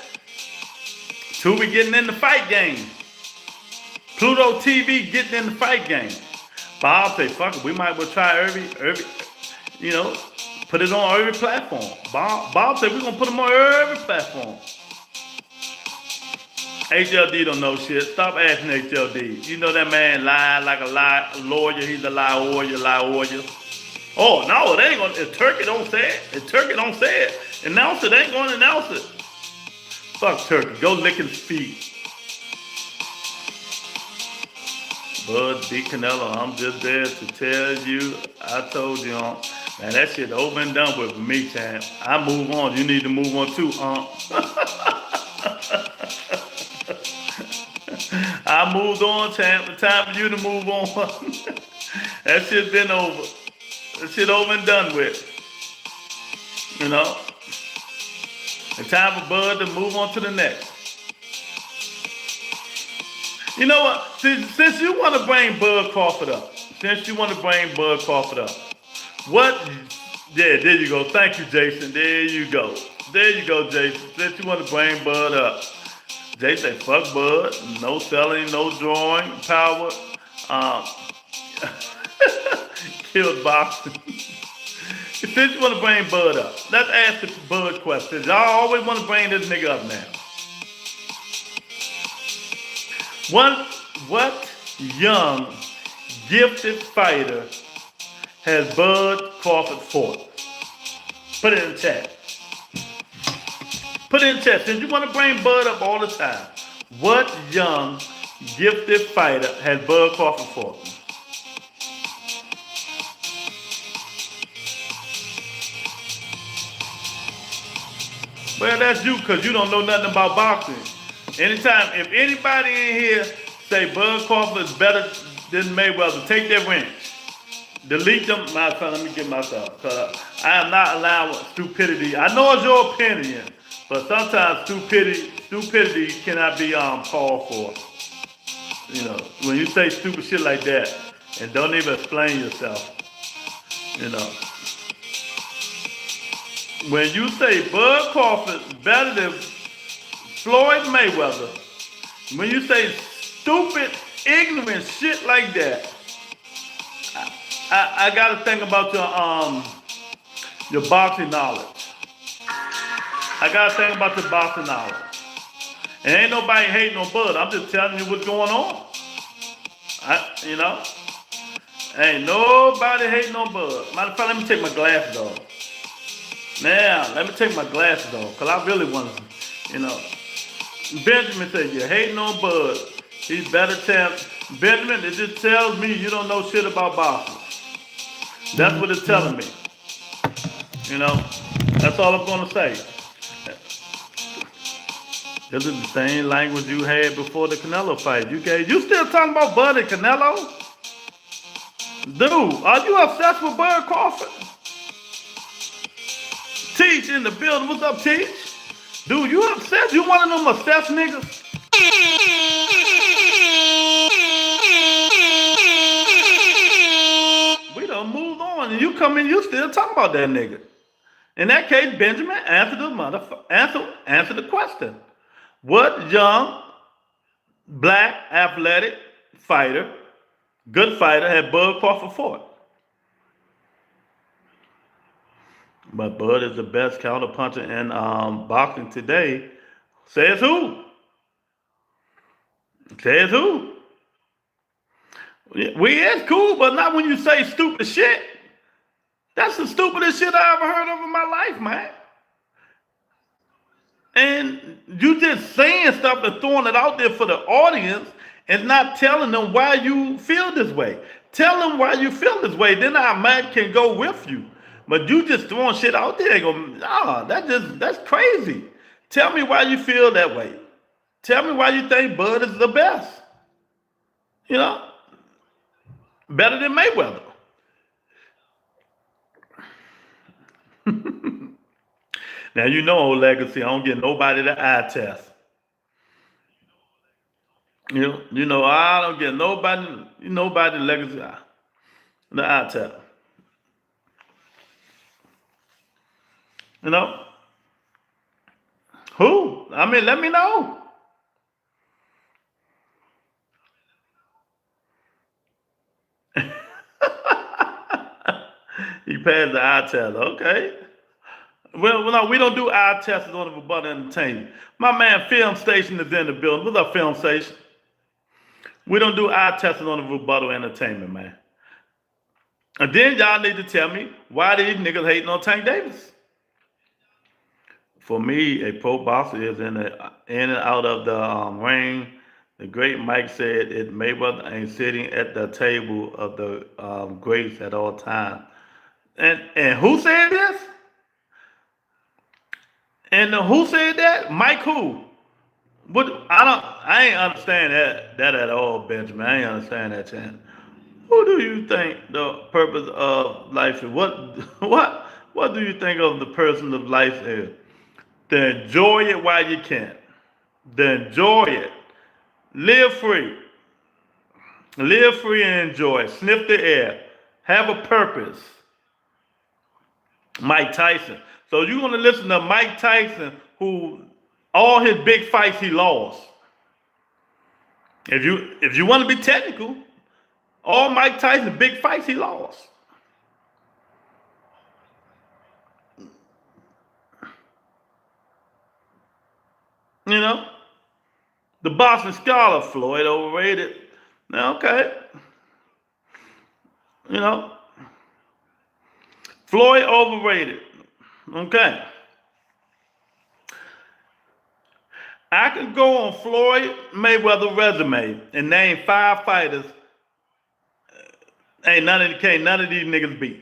Tubi getting in the fight game. Pluto TV getting in the fight game. But I'll say, fuck it, we might well try Irby, you know, Put it on every platform. Bob said we're gonna put them on every platform. HLD don't know shit. Stop asking HLD. You know that man lying like a lawyer. He's a lie warrior. Oh no, they ain't gonna. If Turkey don't say it, announce it. They ain't gonna announce it. Fuck Turkey. Go lick his feet. Bud D. Canelo, I'm just there to tell you. I told you, man, that shit over and done with me, champ. I move on. You need to move on too, I moved on, champ. The time for you to move on. That shit been over. That shit over and done with. You know? It's time for Bud to move on to the next. You know what? Since you want to bring Bud Crawford up. What? Yeah, there you go. Thank you, Jason. There you go, Jason. Since you want to bring Bud up. Jay said, fuck Bud. No selling, no drawing power. Killed boxing. Since you want to bring Bud up, let's ask the Bud question. Y'all always want to bring this nigga up now. What young, gifted fighter has Bud Crawford fought? Put it in the chat. Since you want to bring Bud up all the time, what young, gifted fighter has Bud Crawford fought? Well, that's you, because you don't know nothing about boxing. Anytime, if anybody in here say Bud Crawford is better than Mayweather, take their wrench. Delete them. Let me get myself. Because I am not allowing stupidity. I know it's your opinion, but sometimes stupidity cannot be called for. You know, when you say stupid shit like that and don't even explain yourself, you know. When you say Bud Crawford better than Floyd Mayweather, when you say stupid, ignorant shit like that, I gotta think about your boxing knowledge. And ain't nobody hating on Bud. I'm just telling you what's going on. You know? Ain't nobody hating on Bud. Matter of fact, let me take my glasses off. Now, let me take my glasses off, because I really want to, you know. Benjamin said, you're hating on Bud. He's better champ. Benjamin, it just tells me you don't know shit about boxing. That's what it's telling me. You know, that's all I'm going to say. This is the same language you had before the Canelo fight. You still talking about Bud and Canelo? Dude, are you obsessed with Bud Crawford? Teach in the building. What's up, Teach? Dude, you obsessed? You one of them obsessed niggas? We done moved on, and you come in, you still talking about that nigga. In that case, Benjamin, answer the question. What young, black, athletic fighter, good fighter, had Bud Crawford fought? But Bud is the best counterpuncher in boxing today. Says who? We is cool, but not when you say stupid shit. That's the stupidest shit I ever heard of in my life, man. And you just saying stuff and throwing it out there for the audience and not telling them why you feel this way. Tell them why you feel this way, then our man can go with you. But you just throwing shit out there and go, nah, that's crazy. Tell me why you feel that way. Tell me why you think Bud is the best. You know? Better than Mayweather. Now you know, old legacy, I don't get nobody to eye test. You know, I don't get nobody legacy the eye test. You know? Who? I mean, let me know. He passed the eye test. Okay. Well, no, we don't do eye tests on the Rebuttal Entertainment. My man, Film Station is in the building. What's up, Film Station? We don't do eye testing on the Rebuttal Entertainment, man. And then y'all need to tell me why these niggas hating on Tank Davis. For me, a pro boxer is in and out of the ring. The great Mike said it Mayweather ain't sitting at the table of the greats at all times. And who said this? And who said that? Mike who? What? I ain't understand that at all, Benjamin. I ain't understand that, Chan. Who do you think the purpose of life is? What do you think of the person of life is? To enjoy it while you can. To enjoy it. Live free. Live free and enjoy. Sniff the air. Have a purpose. Mike Tyson. So you're gonna listen to Mike Tyson, who all his big fights he lost. If you want to be technical, all Mike Tyson's big fights he lost. You know? The Boston Scholar, Floyd overrated. Now, okay. You know? Floyd overrated. Okay. I can go on Floyd Mayweather resume and name 5 fighters. Ain't none of these niggas beat.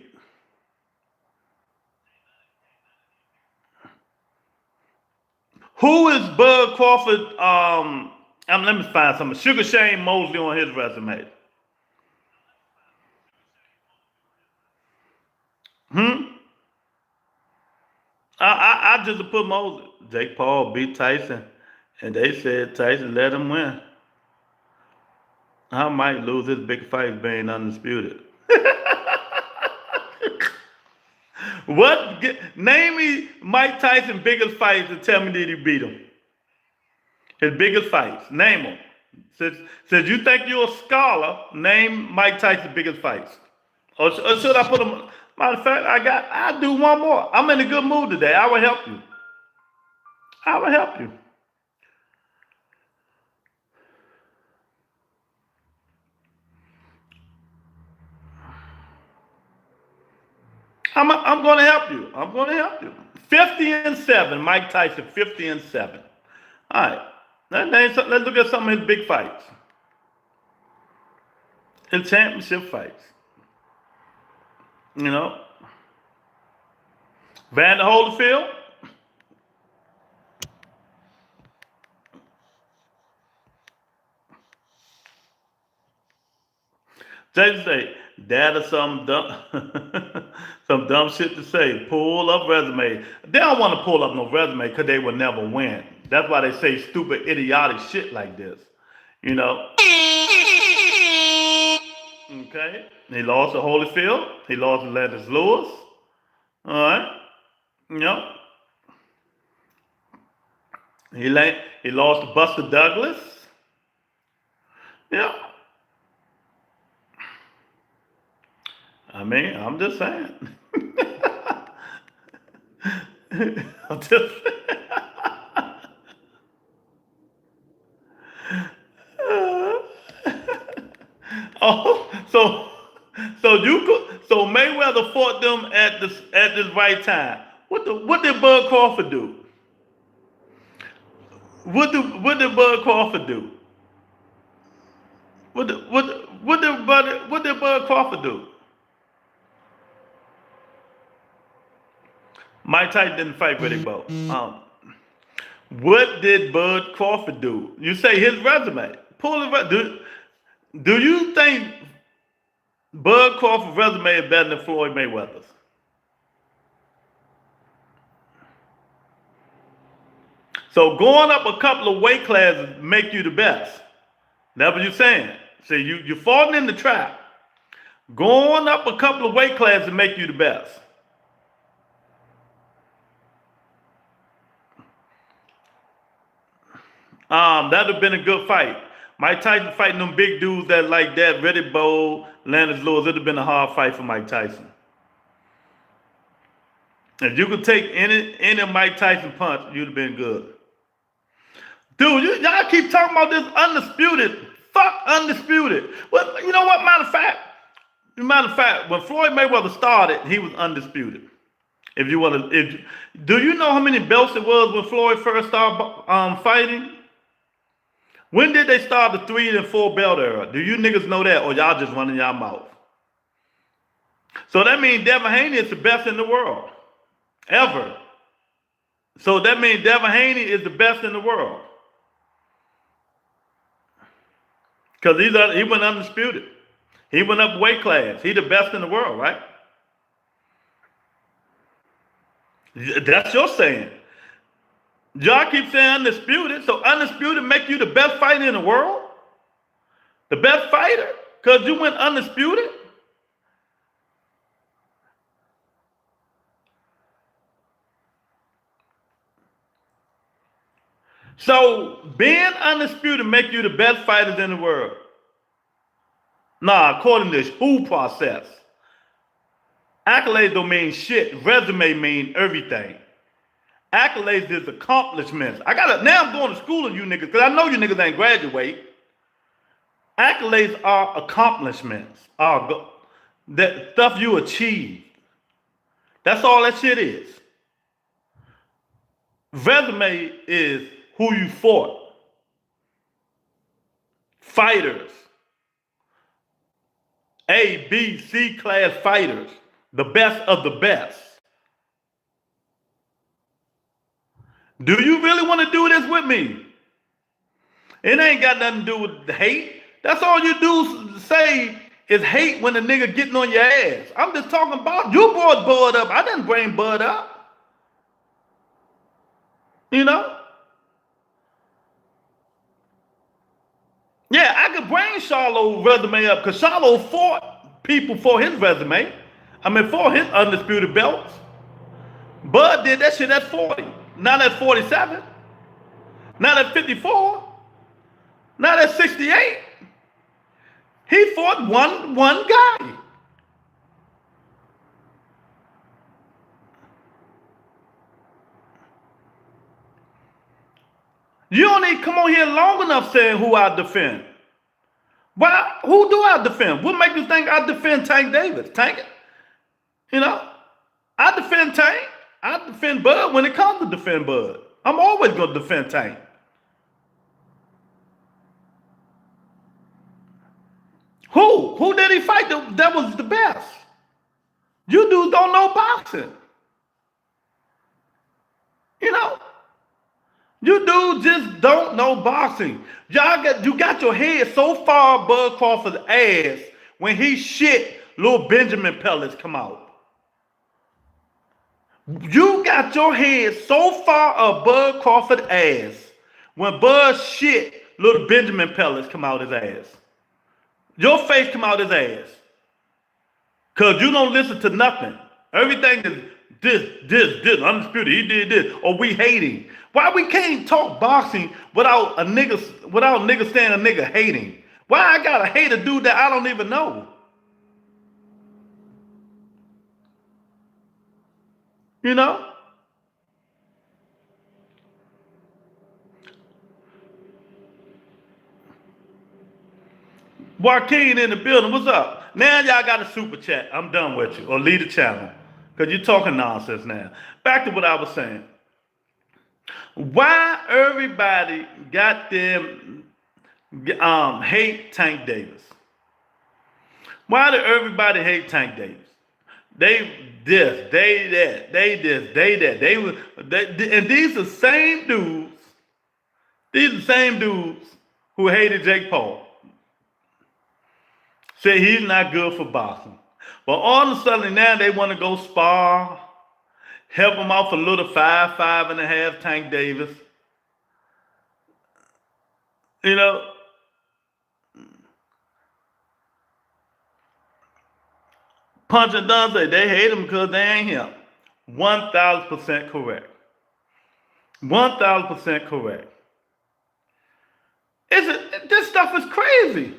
Who is Bud Crawford? Let me find something. Sugar Shane Mosley on his resume. I just put Mosley. Jake Paul beat Tyson, and they said Tyson let him win. I might lose his big fight being undisputed. What? Name me Mike Tyson's biggest fights and tell me did he beat him? His biggest fights. Name them. Since you think you're a scholar, name Mike Tyson's biggest fights. Or should I put them? Matter of fact, I'll do one more. I'm in a good mood today. I will help you. I will help you. I'm going to help you. I'm going to help you. 50-7, Mike Tyson, 50-7. All right. Let's look at some of his big fights. His championship fights. You know. Vander Holyfield. Jason say, that is some dumb shit to say. Pull up resume. They don't want to pull up no resume because they will never win. That's why they say stupid, idiotic shit like this. You know? Okay. He lost to Holyfield. He lost to Lennox Lewis. All right. You know? He lost to Buster Douglas. Yeah. I mean, I'm just saying. I'm just oh, so Mayweather fought them at this right time. What did Bud Crawford do? What did Bud Crawford do? What did Bud Crawford do? Mike Tyson didn't fight Riddick Bowe. What did Bud Crawford do? You say his resume. Pull his resume. Do you think Bud Crawford's resume is better than Floyd Mayweather's? So going up a couple of weight classes make you the best. That's what you're saying. So you're falling in the trap. Going up a couple of weight classes make you the best. That'd have been a good fight. Mike Tyson fighting them big dudes that like that, Riddick Bowe, Lennox Lewis, it'd have been a hard fight for Mike Tyson. If you could take any Mike Tyson punch, you'd have been good. Dude, y'all keep talking about this undisputed. Fuck undisputed. Well, you know what? Matter of fact, when Floyd Mayweather started, he was undisputed. If you want to, do you know how many belts it was when Floyd first started fighting? When did they start the 3 and 4 belt era? Do you niggas know that, or y'all just running y'all mouth? So that means Devin Haney is the best in the world, ever. So that means Devin Haney is the best in the world. Because he went undisputed. He went up weight class. He the best in the world, right? That's your saying. Y'all keep saying undisputed. So undisputed make you the best fighter in the world? The best fighter? Because you went undisputed? So being undisputed make you the best fighters in the world? Nah, according to this who process. Accolades don't mean shit. Resume mean everything. Accolades is accomplishments. Now I'm going to school of you niggas, because I know you niggas ain't graduate. Accolades are accomplishments. That stuff you achieved. That's all that shit is. Resume is who you fought. Fighters. A, B, C class fighters. The best of the best. Do you really want to do this with me? It ain't got nothing to do with the hate. That's all you do say is hate when a nigga getting on your ass. I'm just talking about, you brought Bud up. I didn't bring Bud up. You know? Yeah, I could bring Charlo's resume up because Charlo fought people for his resume. For his undisputed belts. Bud did that shit at 40. Not at 47. Not at 54. Not at 68. He fought one guy. You don't need to come on here long enough saying who I defend. Why? Who do I defend? What makes you think I defend Tank Davis? Tank it? You know? I defend Tank. I defend Bud when it comes to defend Bud. I'm always going to defend Tank. Who did he fight that was the best? You dudes don't know boxing. You know? You dudes just don't know boxing. You got your head so far above Crawford's ass when he shit, little Benjamin pellets come out. You got your head so far above Crawford's ass when Bud shit, little Benjamin pellets come out his ass. Your face come out his ass. Because you don't listen to nothing. Everything is this, undisputed, he did this, or we hating. Why we can't talk boxing without a nigga saying a nigga hating? Why I gotta hate a dude that I don't even know? You know? Joaquin in the building, what's up? Now y'all got a super chat. I'm done with you. Or leave the channel. Because you're talking nonsense now. Back to what I was saying. Why everybody got them hate Tank Davis? Why do everybody hate Tank Davis? They this, they that, they this, they that. And these are the same dudes. These are the same dudes who hated Jake Paul. Said he's not good for boxing. But all of a sudden now they want to go spar, help him out for a little 5.5 Tank Davis. You know. Punch and Dunn say they hate him because they ain't him. 1,000% correct. 1,000% correct. This stuff is crazy.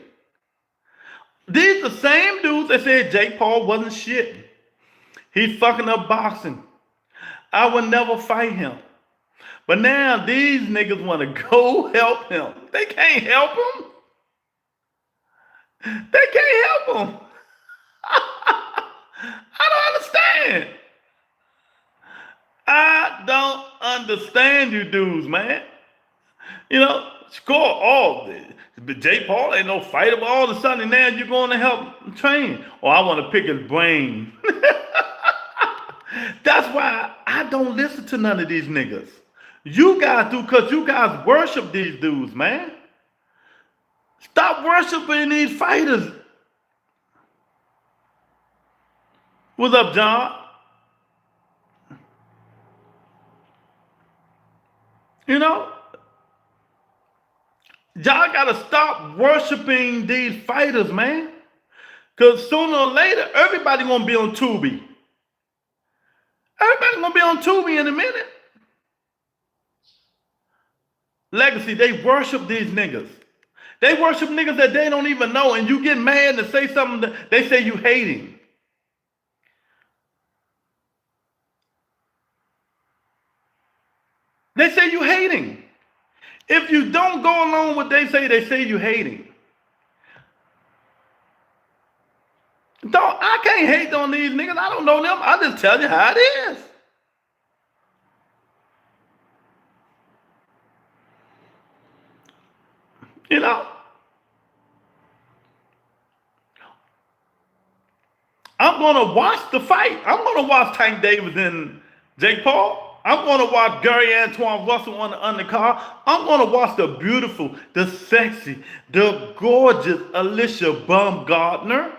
These are the same dudes that said Jake Paul wasn't shit. He's fucking up boxing. I would never fight him. But now these niggas want to go help him. They can't help him. They can't help him. I don't understand. I don't understand you dudes, man. You know, score all this. But Jake Paul ain't no fighter, but all of a sudden now you're going to help him train. Or I want to pick his brain. That's why I don't listen to none of these niggas. You guys do, because you guys worship these dudes, man. Stop worshiping these fighters. What's up, John? You know? Y'all gotta stop worshiping these fighters, man. Because sooner or later, everybody gonna be on Tubi. Everybody gonna be on Tubi in a minute. Legacy, they worship these niggas. They worship niggas that they don't even know, and you get mad and say something that they say you hating. They say you hating. If you don't go along with what they say you hating. I can't hate on these niggas. I don't know them. I just tell you how it is. You know? I'm going to watch the fight. I'm going to watch Tank Davis and Jake Paul. I'm going to watch Gary Antoine Russell on the undercard. I'm going to watch the beautiful, the sexy, the gorgeous Alicia Baumgartner.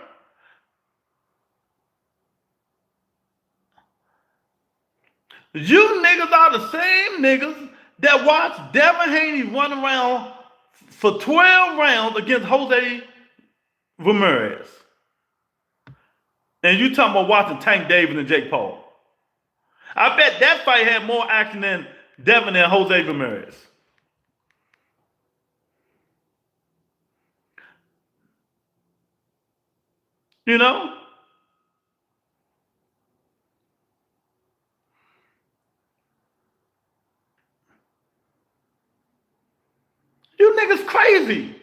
You niggas are the same niggas that watch Devin Haney run around for 12 rounds against Jose Ramirez. And you talking about watching Tank Davis and Jake Paul. I bet that fight had more action than Devin and Jose Ramirez. You know? You niggas crazy.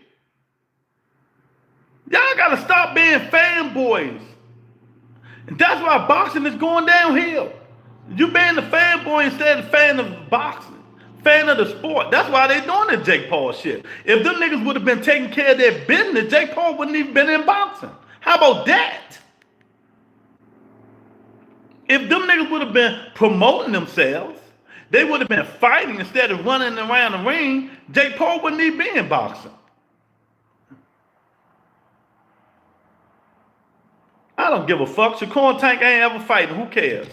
Y'all gotta stop being fanboys. And that's why boxing is going downhill. You being a fanboy instead of fan of boxing, fan of the sport. That's why they doing the Jake Paul shit. If them niggas would have been taking care of their business, Jake Paul wouldn't even been in boxing. How about that? If them niggas would have been promoting themselves, they would have been fighting instead of running around the ring, Jake Paul wouldn't even be in boxing. I don't give a fuck. Shakur Tank ain't ever fighting. Who cares?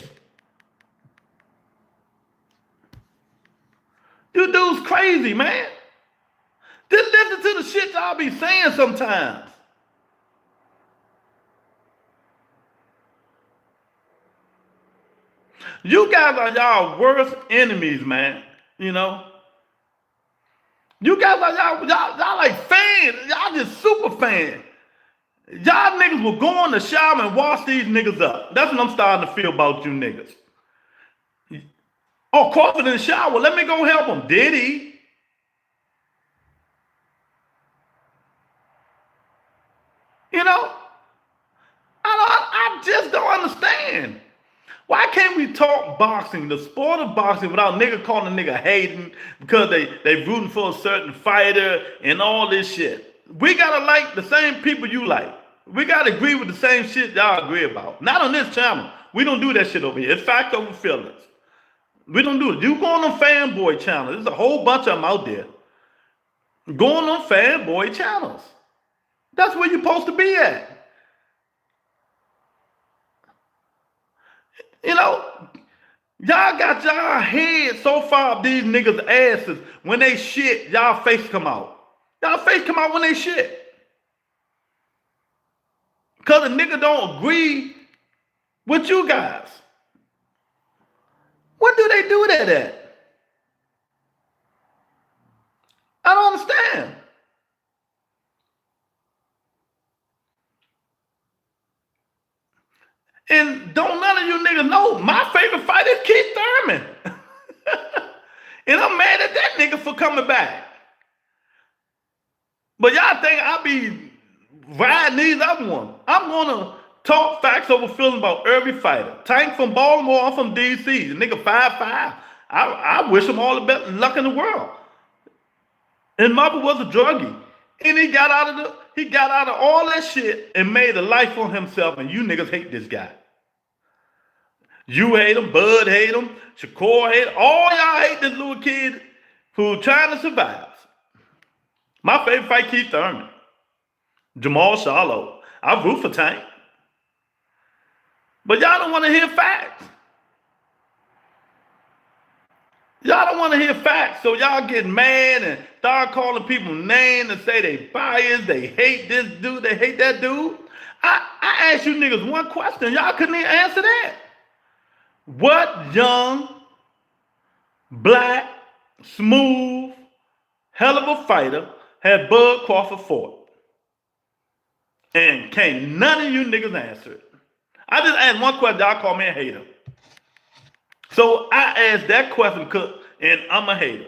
You dudes crazy, man. Just listen to the shit y'all be saying sometimes. You guys are y'all worst enemies, man. You know? You guys are y'all like fans. Y'all just super fans. Y'all niggas will go in the shower and wash these niggas up. That's what I'm starting to feel about you niggas. Oh, Crawford in the shower. Let me go help him. Did he? You know? I just don't understand. Why can't we talk boxing, the sport of boxing, without nigga calling a nigga hating because they rooting for a certain fighter and all this shit? We gotta like the same people you like. We gotta agree with the same shit y'all agree about. Not on this channel. We don't do that shit over here. It's fact over feelings. We don't do it. You go on them fanboy channels. There's a whole bunch of them out there. Going on fanboy channels. That's where you're supposed to be at. You know, y'all got y'all head so far up these niggas' asses. When they shit, y'all face come out. Y'all face come out when they shit. Because a nigga don't agree with you guys. What do they do that at? I don't understand. And don't none of you niggas know my favorite fighter is Keith Thurman. And I'm mad at that nigga for coming back. But y'all think I be riding these other ones. I'm gonna talk facts over feelings about every fighter. Tank from Baltimore, I'm from DC. The nigga 5'5". I wish him all the best luck in the world. And Marbury was a druggie. And he got out of all that shit and made a life for himself, and you niggas hate this guy. You hate him, Bud hate him, Shakur hate him. All y'all hate this little kid who trying to survive. My favorite fight, Keith Thurman. Jamal Charlo. I root for Tank. But y'all don't want to hear facts. Y'all don't want to hear facts, so y'all get mad and start calling people names and say they biased, they hate this dude, they hate that dude. I asked you niggas one question. Y'all couldn't even answer that. What young, black, smooth, hell of a fighter had Bud Crawford fought? And can't none of you niggas answer it. I just asked one question. Y'all call me a hater. So I asked that question, and I'm a hater.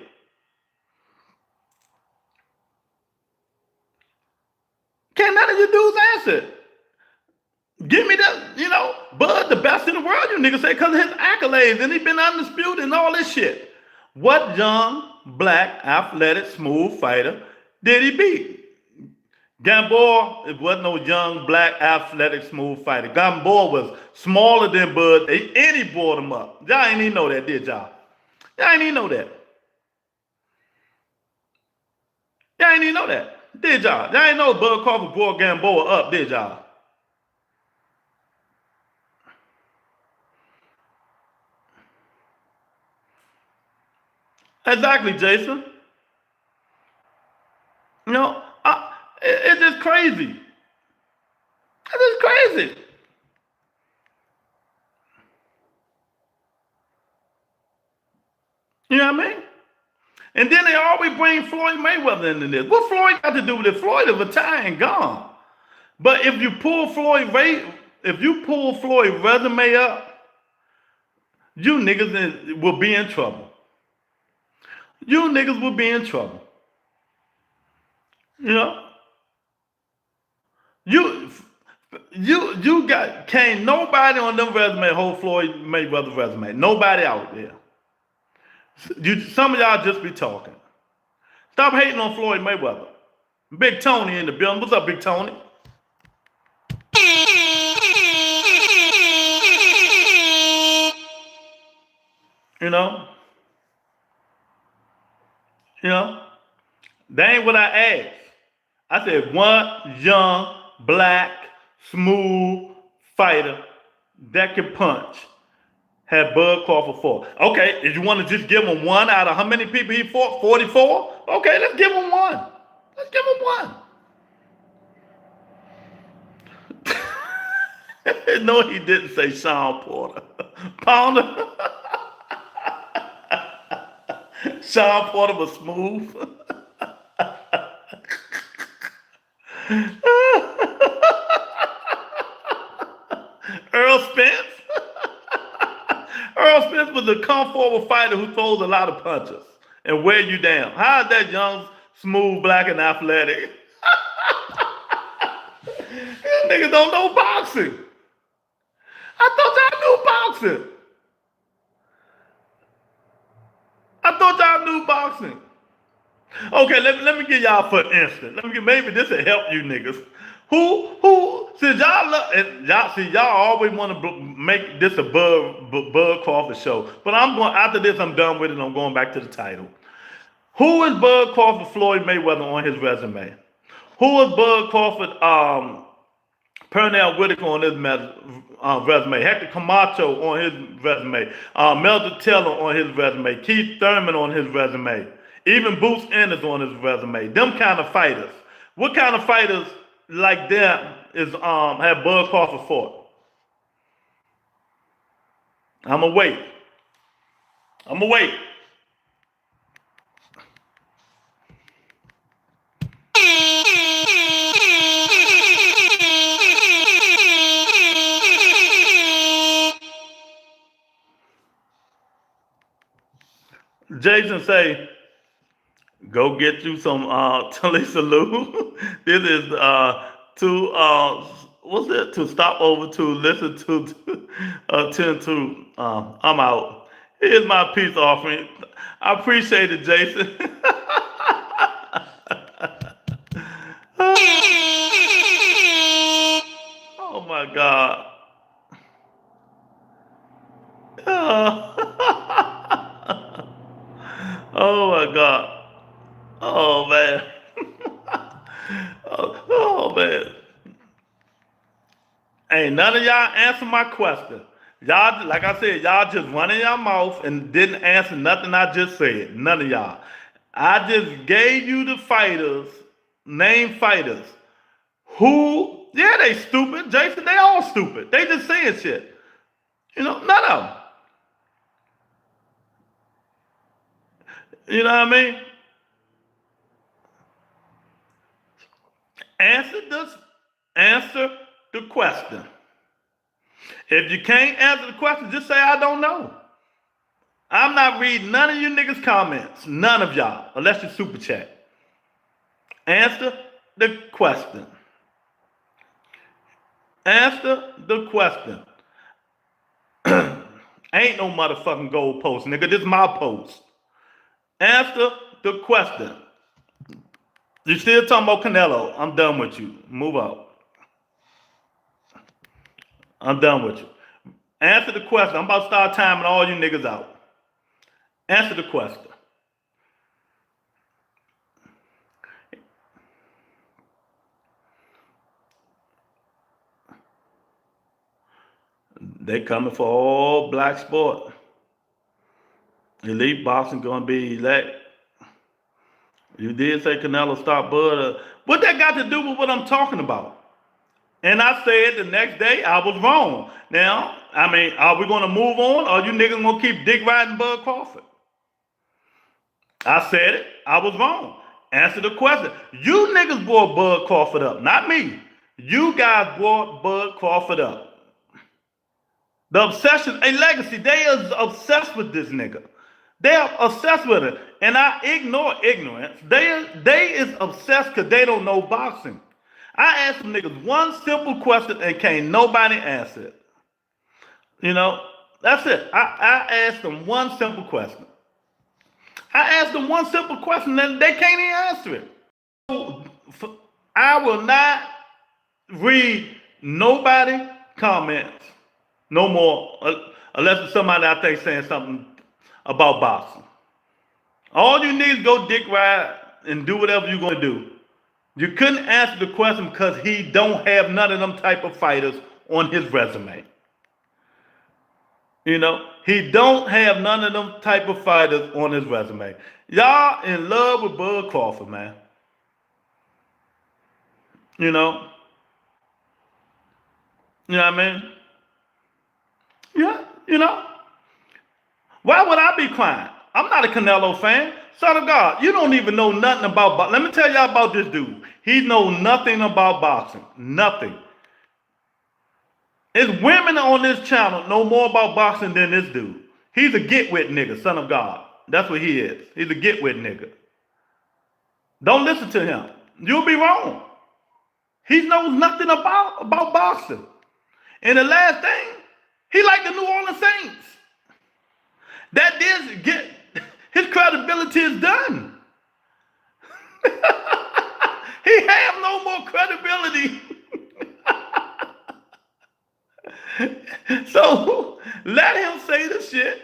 Can't none of you dudes answer it. Give me that, Bud the best in the world, you niggas say, because of his accolades, and he been undisputed and all this shit. What young, black, athletic, smooth fighter did he beat? Gamboa, it wasn't no young, black, athletic, smooth fighter. Gamboa was smaller than Bud, and he brought him up. Y'all ain't even know that, did y'all? Y'all ain't even know that. Y'all ain't even know that, did y'all? Y'all ain't know Bud Crawford brought Gamboa up, did y'all? Exactly, Jason. It's just crazy. It's just crazy. You know what I mean? And then they always bring Floyd Mayweather into this. What Floyd got to do with it? Floyd is retired and gone. But if you pull Floyd resume up, you niggas will be in trouble. You niggas will be in trouble. Can't nobody on them resume hold Floyd Mayweather resume. Nobody out there. Some of y'all just be talking. Stop hating on Floyd Mayweather. Big Tony in the building. What's up, Big Tony? That ain't what I asked. I said one young, black, smooth fighter that can punch had Bud Crawford fought. Okay, if you want to just give him one out of how many people he fought? 44? Okay, let's give him one. Let's give him one. No, he didn't say Sean Porter. Pounder. Sean Porter was smooth. Earl Spence. Earl Spence was a come-forward fighter who throws a lot of punches and wear you down. How is that young, smooth, black, and athletic? These niggas don't know boxing. I thought y'all knew boxing. Okay, let me give y'all for instance. Maybe this will help you niggas. Since y'all always want to make this a Bud Crawford show. But after this, I'm done with it. I'm going back to the title. Who is Bud Crawford Floyd Mayweather on his resume? Who is Bud Crawford Pernell Whitaker on his resume? Hector Camacho on his resume? Melvin Taylor on his resume? Keith Thurman on his resume? Even Boots Ennis on his resume? Them kind of fighters. What kind of fighters like that have Bud Crawford fought? I'ma wait. Jason say, go get you some Talisa Lou. This is to what's it? To stop over to listen to attend to. I'm out. Here's my peace offering. I appreciate it, Jason. Oh my God. Oh my God. Oh man. Oh man. Ain't none of y'all answer my question. Y'all, like I said, y'all just running your mouth and didn't answer nothing I just said. None of y'all. I just gave you the fighters, name fighters. Who, yeah, they stupid. Jason, they all stupid. They just saying shit. You know, none of them. You know what I mean? Answer the question. If you can't answer the question, just say I don't know. I'm not reading none of you niggas' comments. None of y'all, unless you super chat. Answer the question. Answer the question. Ain't no motherfucking gold post, nigga. This is my post. Answer the question. You still talking about Canelo? I'm done with you. Move out. I'm done with you. Answer the question. I'm about to start timing all you niggas out. Answer the question. They coming for all black sport. Elite boxing gonna be elect. You did say Canelo stop Bud. What that got to do with what I'm talking about? And I said the next day I was wrong. Now, I mean, are we gonna move on, or you niggas gonna keep dick riding Bud Crawford? I said it. I was wrong. Answer the question. You niggas brought Bud Crawford up, not me. You guys brought Bud Crawford up. The obsession, a legacy. They is obsessed with this nigga. They are obsessed with it. And I ignore ignorance. They is obsessed because they don't know boxing. I asked them niggas one simple question and can't nobody answer it. You know, that's it. I asked them one simple question. I asked them one simple question and they can't even answer it. I will not read nobody comments no more unless it's somebody I think saying something about boxing. All you niggas go dick ride and do whatever you're gonna do. You couldn't answer the question because he don't have none of them type of fighters on his resume. You know, he don't have none of them type of fighters on his resume. Y'all in love with Bud Crawford, man. You know what I mean? Yeah, you know. Why would I be crying? I'm not a Canelo fan. Son of God, you don't even know nothing about boxing. Let me tell y'all about this dude. He knows nothing about boxing. Nothing. It's women on this channel know more about boxing than this dude. He's a get-wit nigga, son of God. That's what he is. He's a get-wit nigga. Don't listen to him. You'll be wrong. He knows nothing about boxing. And the last thing, he like the New Orleans Saints. That did get, his credibility is done. He have no more credibility. So let him say the shit.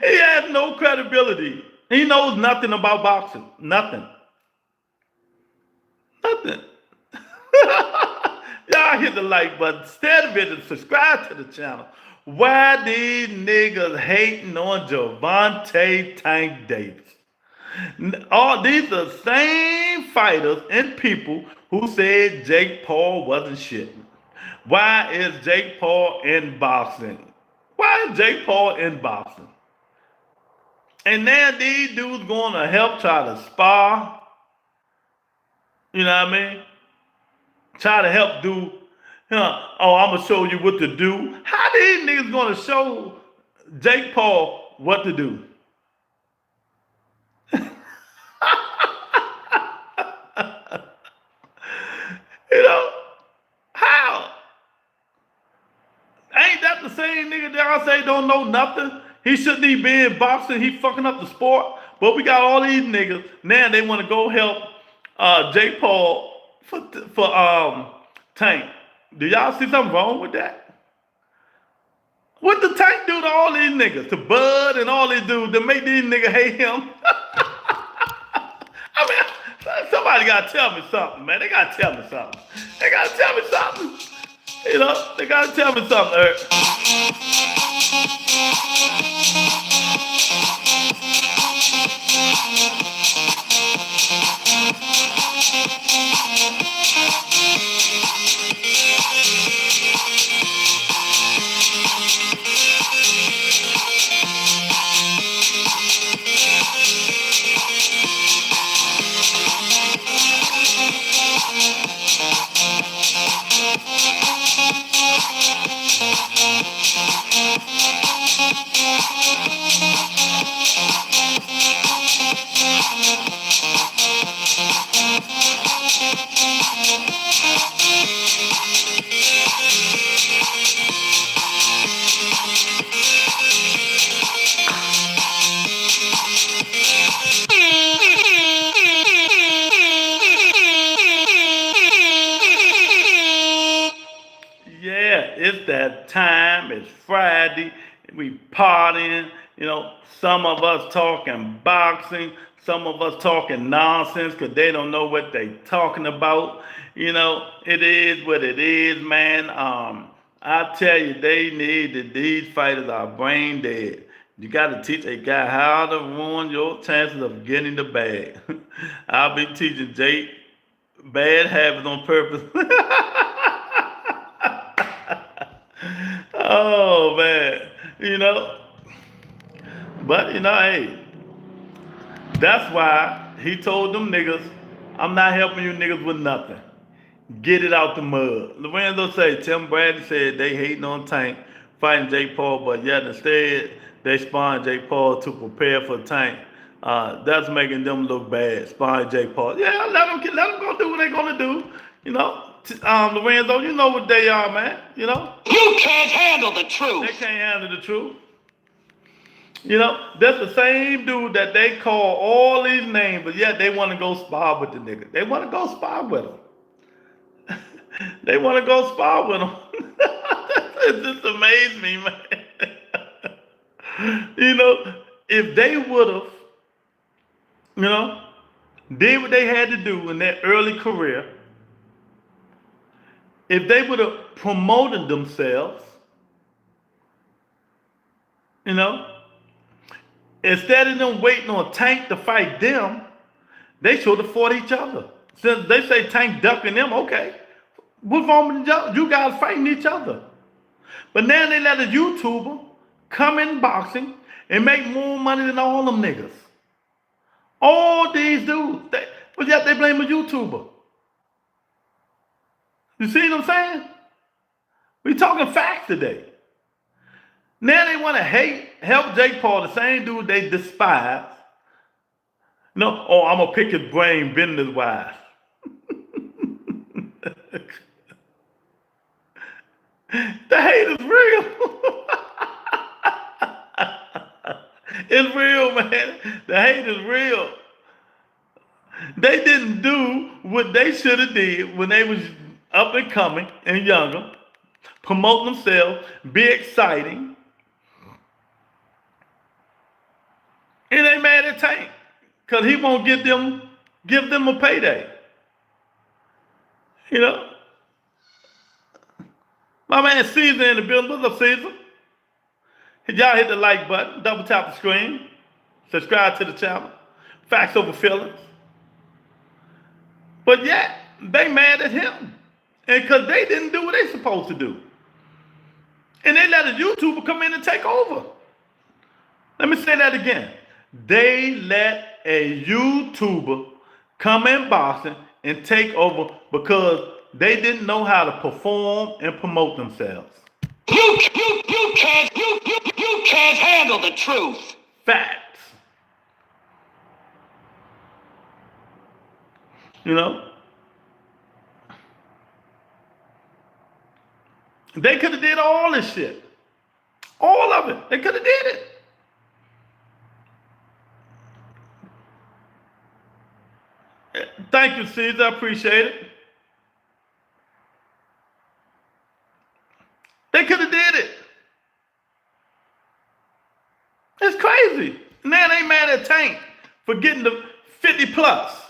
He has no credibility. He knows nothing about boxing. Nothing. Nothing. Y'all hit the like button. Stay the video. Subscribe to the channel. Why these niggas hating on Gavonte Tank Davis? All these are the same fighters and people who said Jake Paul wasn't shit. Why is Jake Paul in boxing? Why is Jake Paul in boxing? And now these dudes going to help try to spar. You know what I mean? Try to help do. Oh, I'm going to show you what to do. How these niggas going to show Jake Paul what to do? same nigga that I say don't know nothing. He shouldn't even be in boxing. He fucking up the sport. But we got all these niggas now. They want to go help Jake Paul for Tank. Do y'all see something wrong with that? What the Tank do to all these niggas? To Bud and all these dudes to make these niggas hate him? I mean, somebody gotta tell me something, man. They gotta tell me something. They gotta tell me something. You know, they gotta tell me something, Eric. It's that time. It's Friday. We partying. You know, some of us talking boxing. Some of us talking nonsense because they don't know what they talking about. You know, it is what it is, man. I tell you, these fighters are brain dead. You got to teach a guy how to ruin your chances of getting the bag. I'll be teaching Jake bad habits on purpose. Oh man, you know, but you know, hey, that's why he told them niggas, I'm not helping you niggas with nothing. Get it out the mud. Lorenzo said, Tim Bradley said they hating on Tank fighting Jake Paul, but yet instead they spawned Jake Paul to prepare for Tank. That's making them look bad. Spawned Jake Paul. Yeah, let them go do what they're gonna do. You know. Lorenzo, you know what they are, man. You know? You can't handle the truth. They can't handle the truth. You know, that's the same dude that they call all these names, but yet they want to go spar with the nigga. They want to go spar with him. They want to go spar with him. It just amazed me, man. You know, if they would have, you know, did what they had to do in their early career, if they would have promoted themselves, you know, instead of them waiting on Tank to fight them, they should have fought each other. Since they say Tank ducking them, okay. What's wrong with you guys fighting each other? But now they let a YouTuber come in boxing and make more money than all them niggas. All these dudes, but yet they blame a YouTuber. You see what I'm saying? We talking facts today. Now they want to help Jake Paul, the same dude they despise. No, oh, I'm going to pick his brain business-wise. The hate is real. It's real, man. The hate is real. They didn't do what they should have did when they was up and coming and younger, promote themselves, be exciting. And they mad at Tank because he won't give them a payday. You know? My man Caesar in the building. What's up, Caesar? Y'all hit the like button, double tap the screen, subscribe to the channel. Facts over feelings. But yet, they mad at him. And because they didn't do what they supposed to do. And they let a YouTuber come in and take over. Let me say that again. They let a YouTuber come in boxing and take over because they didn't know how to perform and promote themselves. You can't handle the truth. Facts. You know? They could have did all this shit. All of it. They could have did it. Thank you, Caesar. I appreciate it. They could have did it. It's crazy. Man ain't mad at Tank for getting the 50 plus.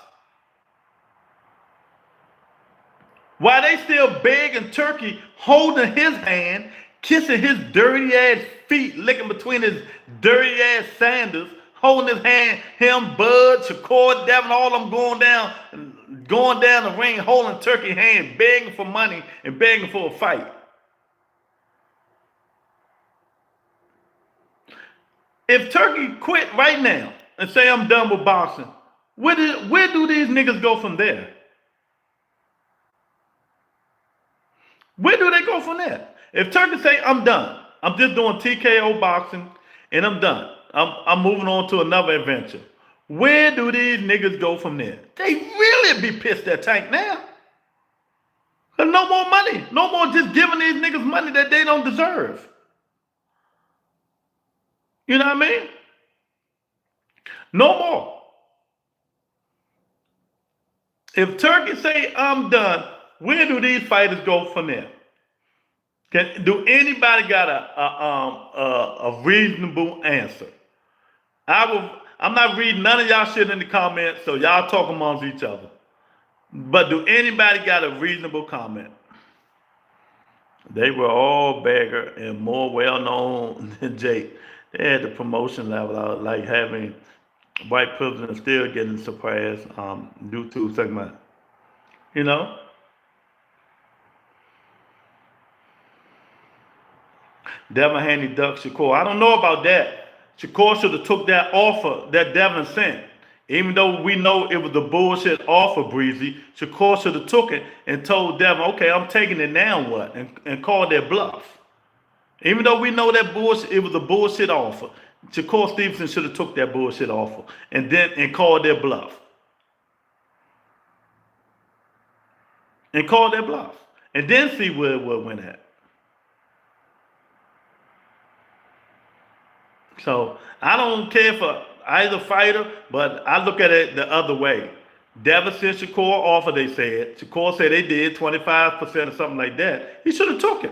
While they still begging Turkey, holding his hand, kissing his dirty ass feet, licking between his dirty ass sandals, holding his hand, him, Bud, Shakur, Devin, all of them going down the ring, holding Turkey's hand, begging for money and begging for a fight. If Turkey quit right now and say I'm done with boxing, where do these niggas go from there? Where do they go from there? If Turkey say I'm done, I'm just doing TKO boxing and I'm done. I'm moving on to another adventure. Where do these niggas go from there? They really be pissed at Tank now. There's no more money. No more just giving these niggas money that they don't deserve. You know what I mean? No more. If Turkey say I'm done, where do these fighters go from there? Do anybody got a reasonable answer? I'm not reading none of y'all shit in the comments, so y'all talk amongst each other. But do anybody got a reasonable comment? They were all bigger and more well-known than Jake. They had the promotion level, like having white privilege still getting surpassed due to segment. You know? Devin Haney ducked Shakur. I don't know about that. Shakur should have took that offer that Devin sent. Even though we know it was a bullshit offer, Breezy, Shakur should have took it and told Devin, okay, I'm taking it now, what? And called their bluff. Even though we know that bullshit, it was a bullshit offer. Shakur Stevenson should have took that bullshit offer and called their bluff. And called their bluff. And then see where it went at. So I don't care for either fighter, but I look at it the other way. Devin sent Shakur offer, they said. Shakur said they did 25% or something like that. He should have took it.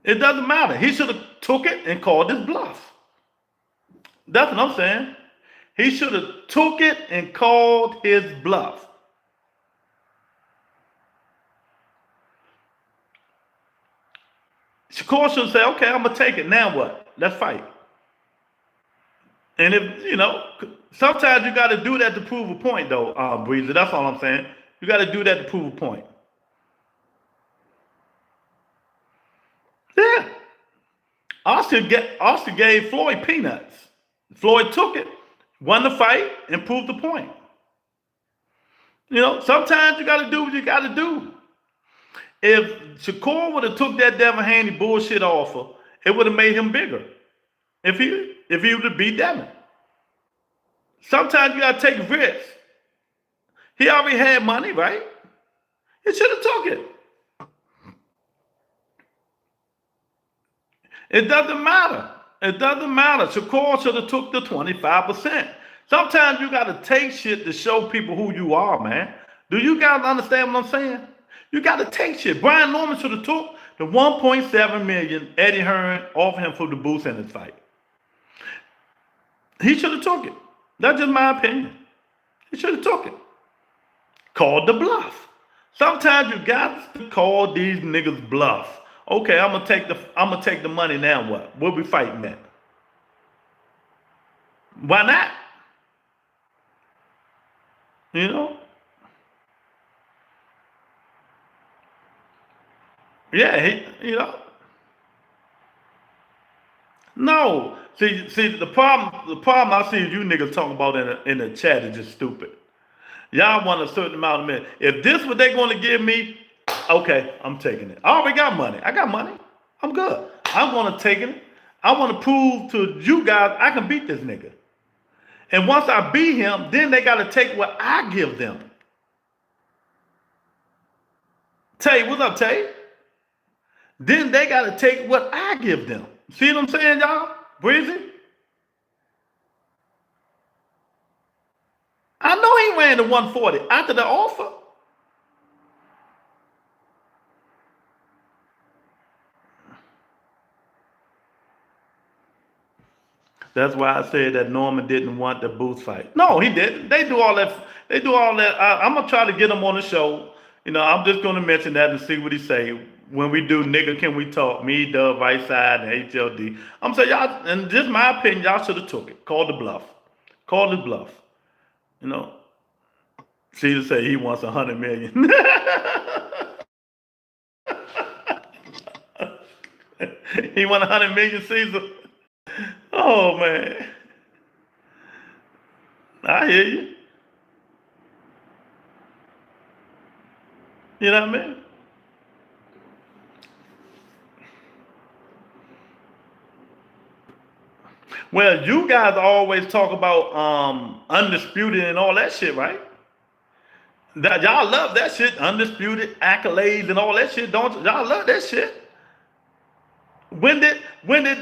It doesn't matter. He should have took it and called his bluff. That's what I'm saying. He should have took it and called his bluff. Shakur should say, okay, I'm going to take it. Now what? Let's fight. And if, you know, sometimes you got to do that to prove a point, though, Breezy. That's all I'm saying. You got to do that to prove a point. Yeah. Austin gave Floyd peanuts. Floyd took it, won the fight, and proved the point. You know, sometimes you got to do what you got to do. If Shakur would have took that Devin Haney bullshit offer, it would have made him bigger. If he would have beat Devin. Sometimes you got to take risks. He already had money, right? He should have took it. It doesn't matter. It doesn't matter. Shakur should have took the 25%. Sometimes you got to take shit to show people who you are, man. Do you guys understand what I'm saying? You got to take shit. Brian Norman should have took the $1.7 million Eddie Hearn offered him for the boost in his fight. He should have took it. That's just my opinion. He should have took it. Called the bluff. Sometimes you got to call these niggas bluff. Okay, I'm gonna take the money now. What? We'll be fighting that. Why not? You know? Yeah, you know. No. See, the problem I see you niggas talking about in the chat is just stupid. Y'all want a certain amount of money. If this what they're gonna give me, okay, I'm taking it. I already got money. I got money. I'm good. I'm gonna take it. I want to prove to you guys I can beat this nigga. And once I beat him, then they gotta take what I give them. Tay, what's up, Tay? then they got to take what I give them. See what I'm saying, y'all? Breezy? I know he ran the 140 after the offer. That's why I said that Norman didn't want the Boots fight. No, he didn't. They do all that. They do all that. I'm gonna try to get him on the show. You know, I'm just gonna mention that and see what he say when we do. Nigga, can we talk? Me, Dub, Right Side, and HLD. I'm saying y'all, and just my opinion, y'all should have took it. Called the bluff. Called the bluff. You know, Caesar say he wants 100 million. He want 100 million, Caesar. Oh man, I hear you. You know what I mean? Well, you guys always talk about undisputed and all that shit, right? That y'all love that shit, undisputed accolades and all that shit, don't you? Y'all love that shit. When did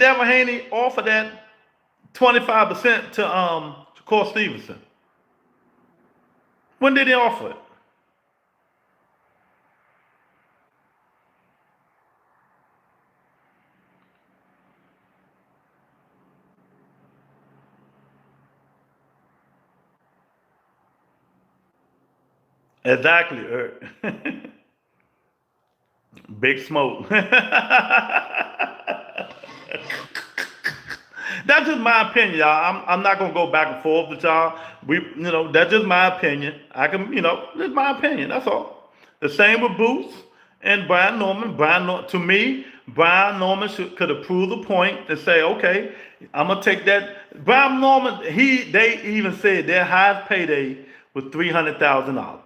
Devin Haney offer that 25% to Cole Stevenson? When did he offer it? Exactly, Eric. Big smoke. That's just my opinion, y'all. I'm not gonna go back and forth with y'all. That's just my opinion. I can, that's my opinion. That's all. The same with Boots and Brian Norman. To me, Brian Norman could have proved the point and say, okay, I'm gonna take that. Brian Norman, they even said their highest payday was $300,000.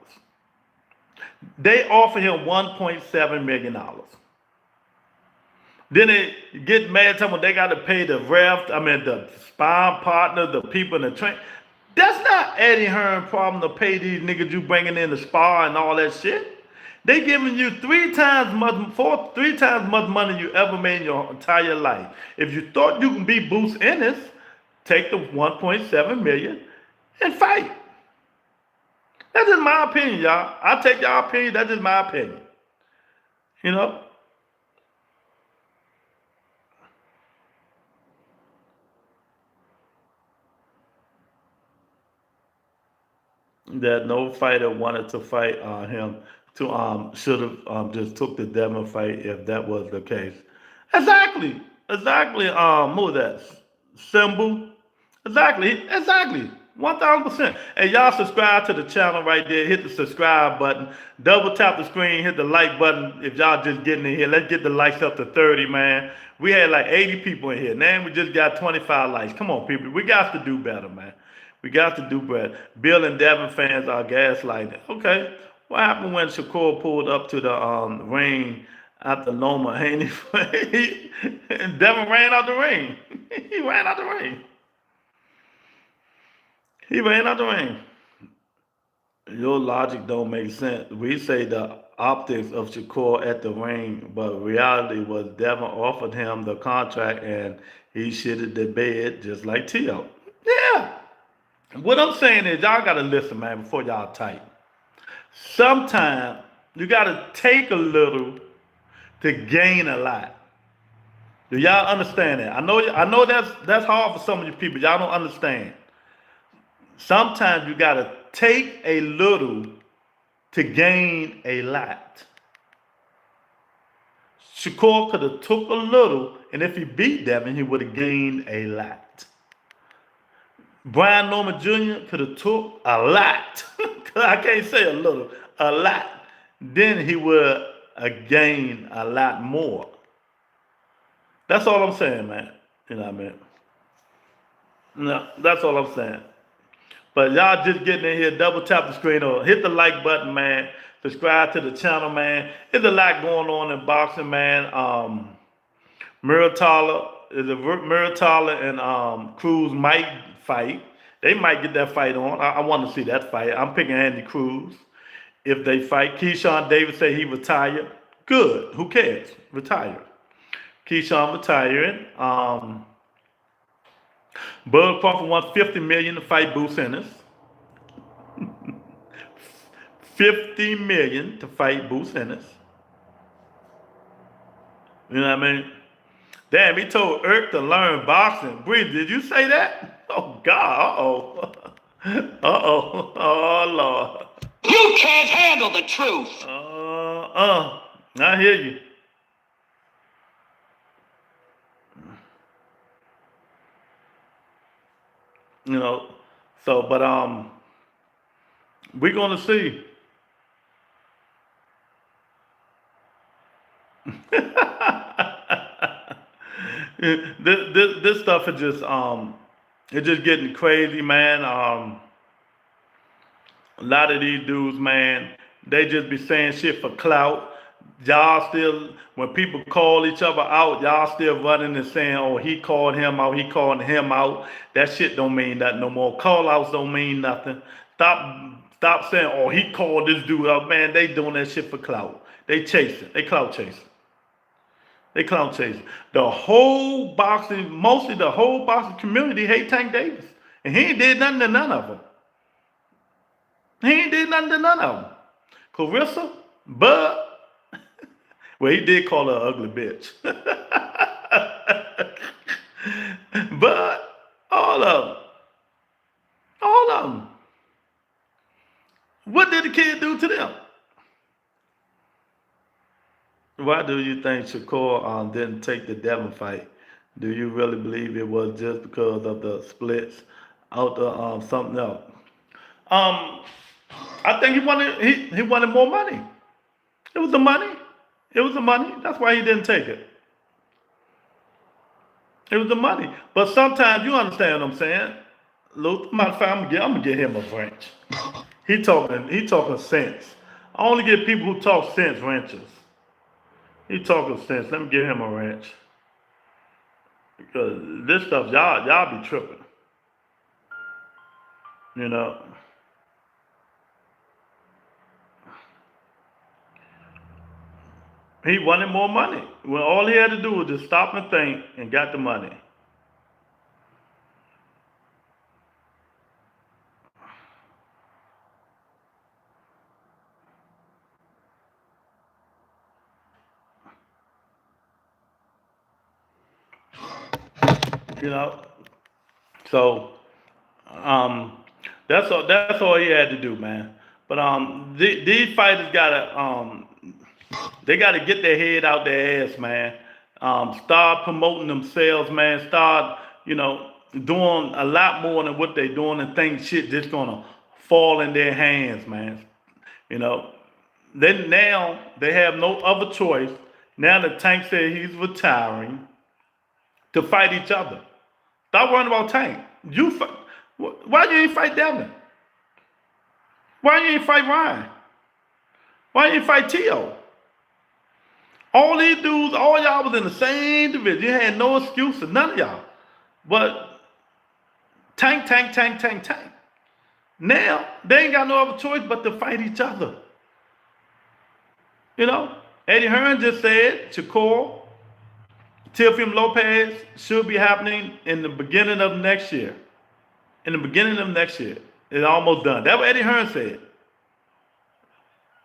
They offered him $1.7 million. Then they get mad, talking about they got to pay the the sparring partner, the people in the train. That's not Eddie Hearn problem to pay these niggas you bringing in the spar and all that shit. They giving you three times much money you ever made in your entire life. If you thought you can be Boots Ennis, take the 1.7 million and fight. That's just my opinion, y'all. I take y'all opinion. That's just my opinion. You know. That no fighter wanted to fight him to should have just took the Devin fight if that was the case. Exactly. Who was that? Symbol. Exactly. 1,000%. Hey, y'all subscribe to the channel right there. Hit the subscribe button. Double tap the screen. Hit the like button. If y'all just getting in here, let's get the likes up to 30, man. We had like 80 people in here. Now we just got 25 likes. Come on, people. We got to do better, man. We got to do better. Bill and Devin fans are gaslighting. Okay. What happened when Shakur pulled up to the ring after Loma Haney? Devin ran out the ring. He ran out the ring. He ran out the ring. Your logic don't make sense. We say the optics of Shakur at the ring, but reality was Devin offered him the contract and he shitted the bed just like T.O. Yeah. What I'm saying is y'all gotta listen, man, before y'all type. Sometimes you gotta take a little to gain a lot. Do y'all understand that? I know that's hard for some of you people. Y'all don't understand. Sometimes you gotta take a little to gain a lot. Shakur could have took a little, and if he beat Devin, he would have gained a lot. Brian Norman Jr. could have took a lot. I can't say a little, a lot. Then he would gain a lot more. That's all I'm saying, man. You know what I mean? No, that's all I'm saying. But y'all just getting in here, double tap the screen or hit the like button, man. Subscribe to the channel, man. There's a lot going on in boxing, man. Muratalla and Cruz might fight. They might get that fight on. I want to see that fight. I'm picking Andy Cruz if they fight. Keyshawn Davis say he retired. Good. Who cares? Retire. Keyshawn retiring. Bud Crawford wants $50 million to fight Boots Ennis. $50 million to fight Boots Ennis. You know what I mean? Damn, he told Irk to learn boxing. Bree, did you say that? Oh God, uh-oh. Uh-oh. Oh Lord. You can't handle the truth. I hear you. You know, so but we're gonna see. This stuff is just it's just getting crazy, man. A lot of these dudes, man, they just be saying shit for clout. Y'all still, when people call each other out, y'all still running and saying, oh, he called him out, he called him out. That shit don't mean nothing no more. Call outs don't mean nothing. Stop saying, oh, he called this dude out. Man, they doing that shit for clout. They chasing. They clout chasing. They clout chasing. The whole boxing, mostly the whole boxing community hate Tank Davis. And he ain't did nothing to none of them. He ain't did nothing to none of them. Clarissa, Bud, well, he did call her an ugly bitch. But all of them. All of them. What did the kid do to them? Why do you think Shakur didn't take the Devin fight? Do you really believe it was just because of the splits out of something else? I think he wanted more money. It was the money. It was the money. That's why he didn't take it. It was the money. But sometimes you understand what I'm saying. Luther, matter of fact, I'm gonna get him a wrench. He talking sense. I only get people who talk sense wrenches. He talking sense. Let me give him a wrench. Because this stuff, y'all be tripping. You know. He wanted more money. When all he had to do was just stop and think and got the money. You know, so that's all he had to do, man. But these fighters gotta they gotta get their head out their ass, man. Start promoting themselves, man. Start, doing a lot more than what they're doing and think shit just gonna fall in their hands, man. Then now they have no other choice. Now the Tank said he's retiring to fight each other. Stop worrying about Tank. Why you ain't fight Devin? Why you ain't fight Ryan? Why you ain't fight T.O.? All these dudes, all y'all was in the same division. You had no excuses, none of y'all. But Tank. Now, they ain't got no other choice but to fight each other. Eddie Hearn just said Shakur, Teofimo Lopez should be happening in the beginning of next year. In the beginning of next year. It's almost done. That's what Eddie Hearn said.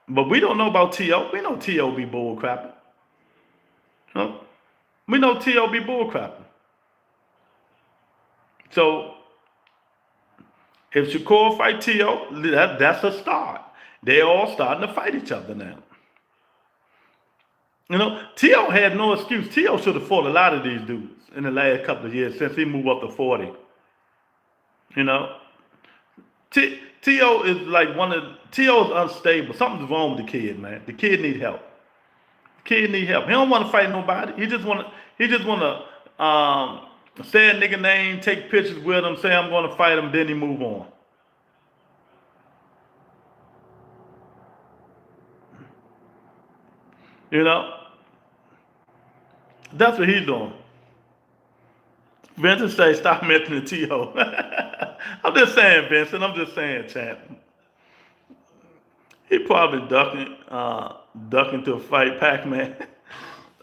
But we don't know about T.O. We know T.O. be bullcrapping. We know T.O. be bullcrapping. So, if Shakur fight T.O., that's a start. They all starting to fight each other now. T.O. had no excuse. T.O. should have fought a lot of these dudes in the last couple of years since he moved up to 40. T.O. is like T.O. is unstable. Something's wrong with the kid, man. The kid need help. He don't want to fight nobody. He just want to say a nigga name, take pictures with him, say I'm going to fight him, then he move on. That's what he's doing. Vincent say, stop mentioning T.O. I'm just saying, Vincent. I'm just saying, champ. He probably ducking Ducking to a fight, Pac-Man.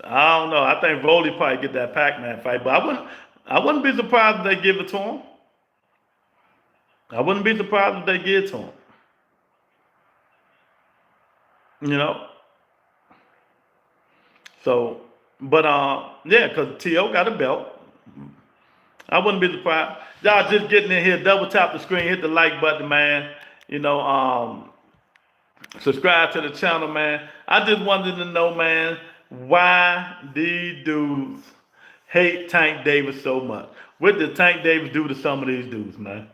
I don't know. I think Voley probably get that Pac-Man fight, but I wouldn't be surprised if they give it to him. I wouldn't be surprised if they give it to him. You know. So, but yeah, because T.O. got a belt. I wouldn't be surprised. Y'all just getting in here, double tap the screen, hit the like button, man. You know, subscribe to the channel, man. I just wanted to know, man, why these dudes hate Tank Davis so much. What did Tank Davis do to some of these dudes, man?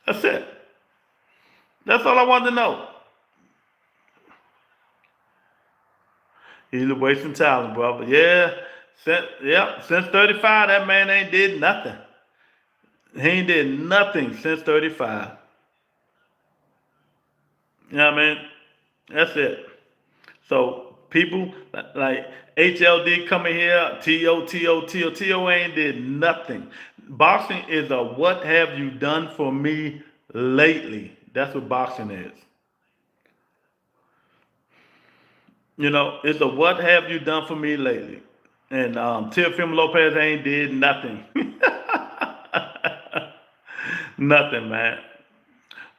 That's it. That's all I wanted to know. He's a wasting talent, brother. Yeah, since 35, that man ain't did nothing. He ain't did nothing since 35. You know what I mean? That's it. So people like HLD coming here, T.O. ain't did nothing. Boxing is a what have you done for me lately. That's what boxing is. You know, it's a what have you done for me lately. And Teofimo Lopez ain't did nothing. Nothing, man.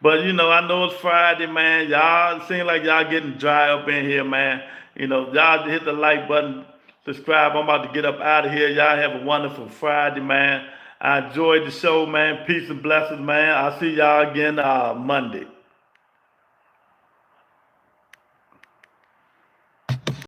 But you know, I know it's Friday, man. Y'all seem like y'all getting dry up in here, man. You know, y'all hit the like button, subscribe. I'm about to get up out of here. Y'all have a wonderful Friday, man. I enjoyed the show, man. Peace and blessings, man. I'll see y'all again Monday.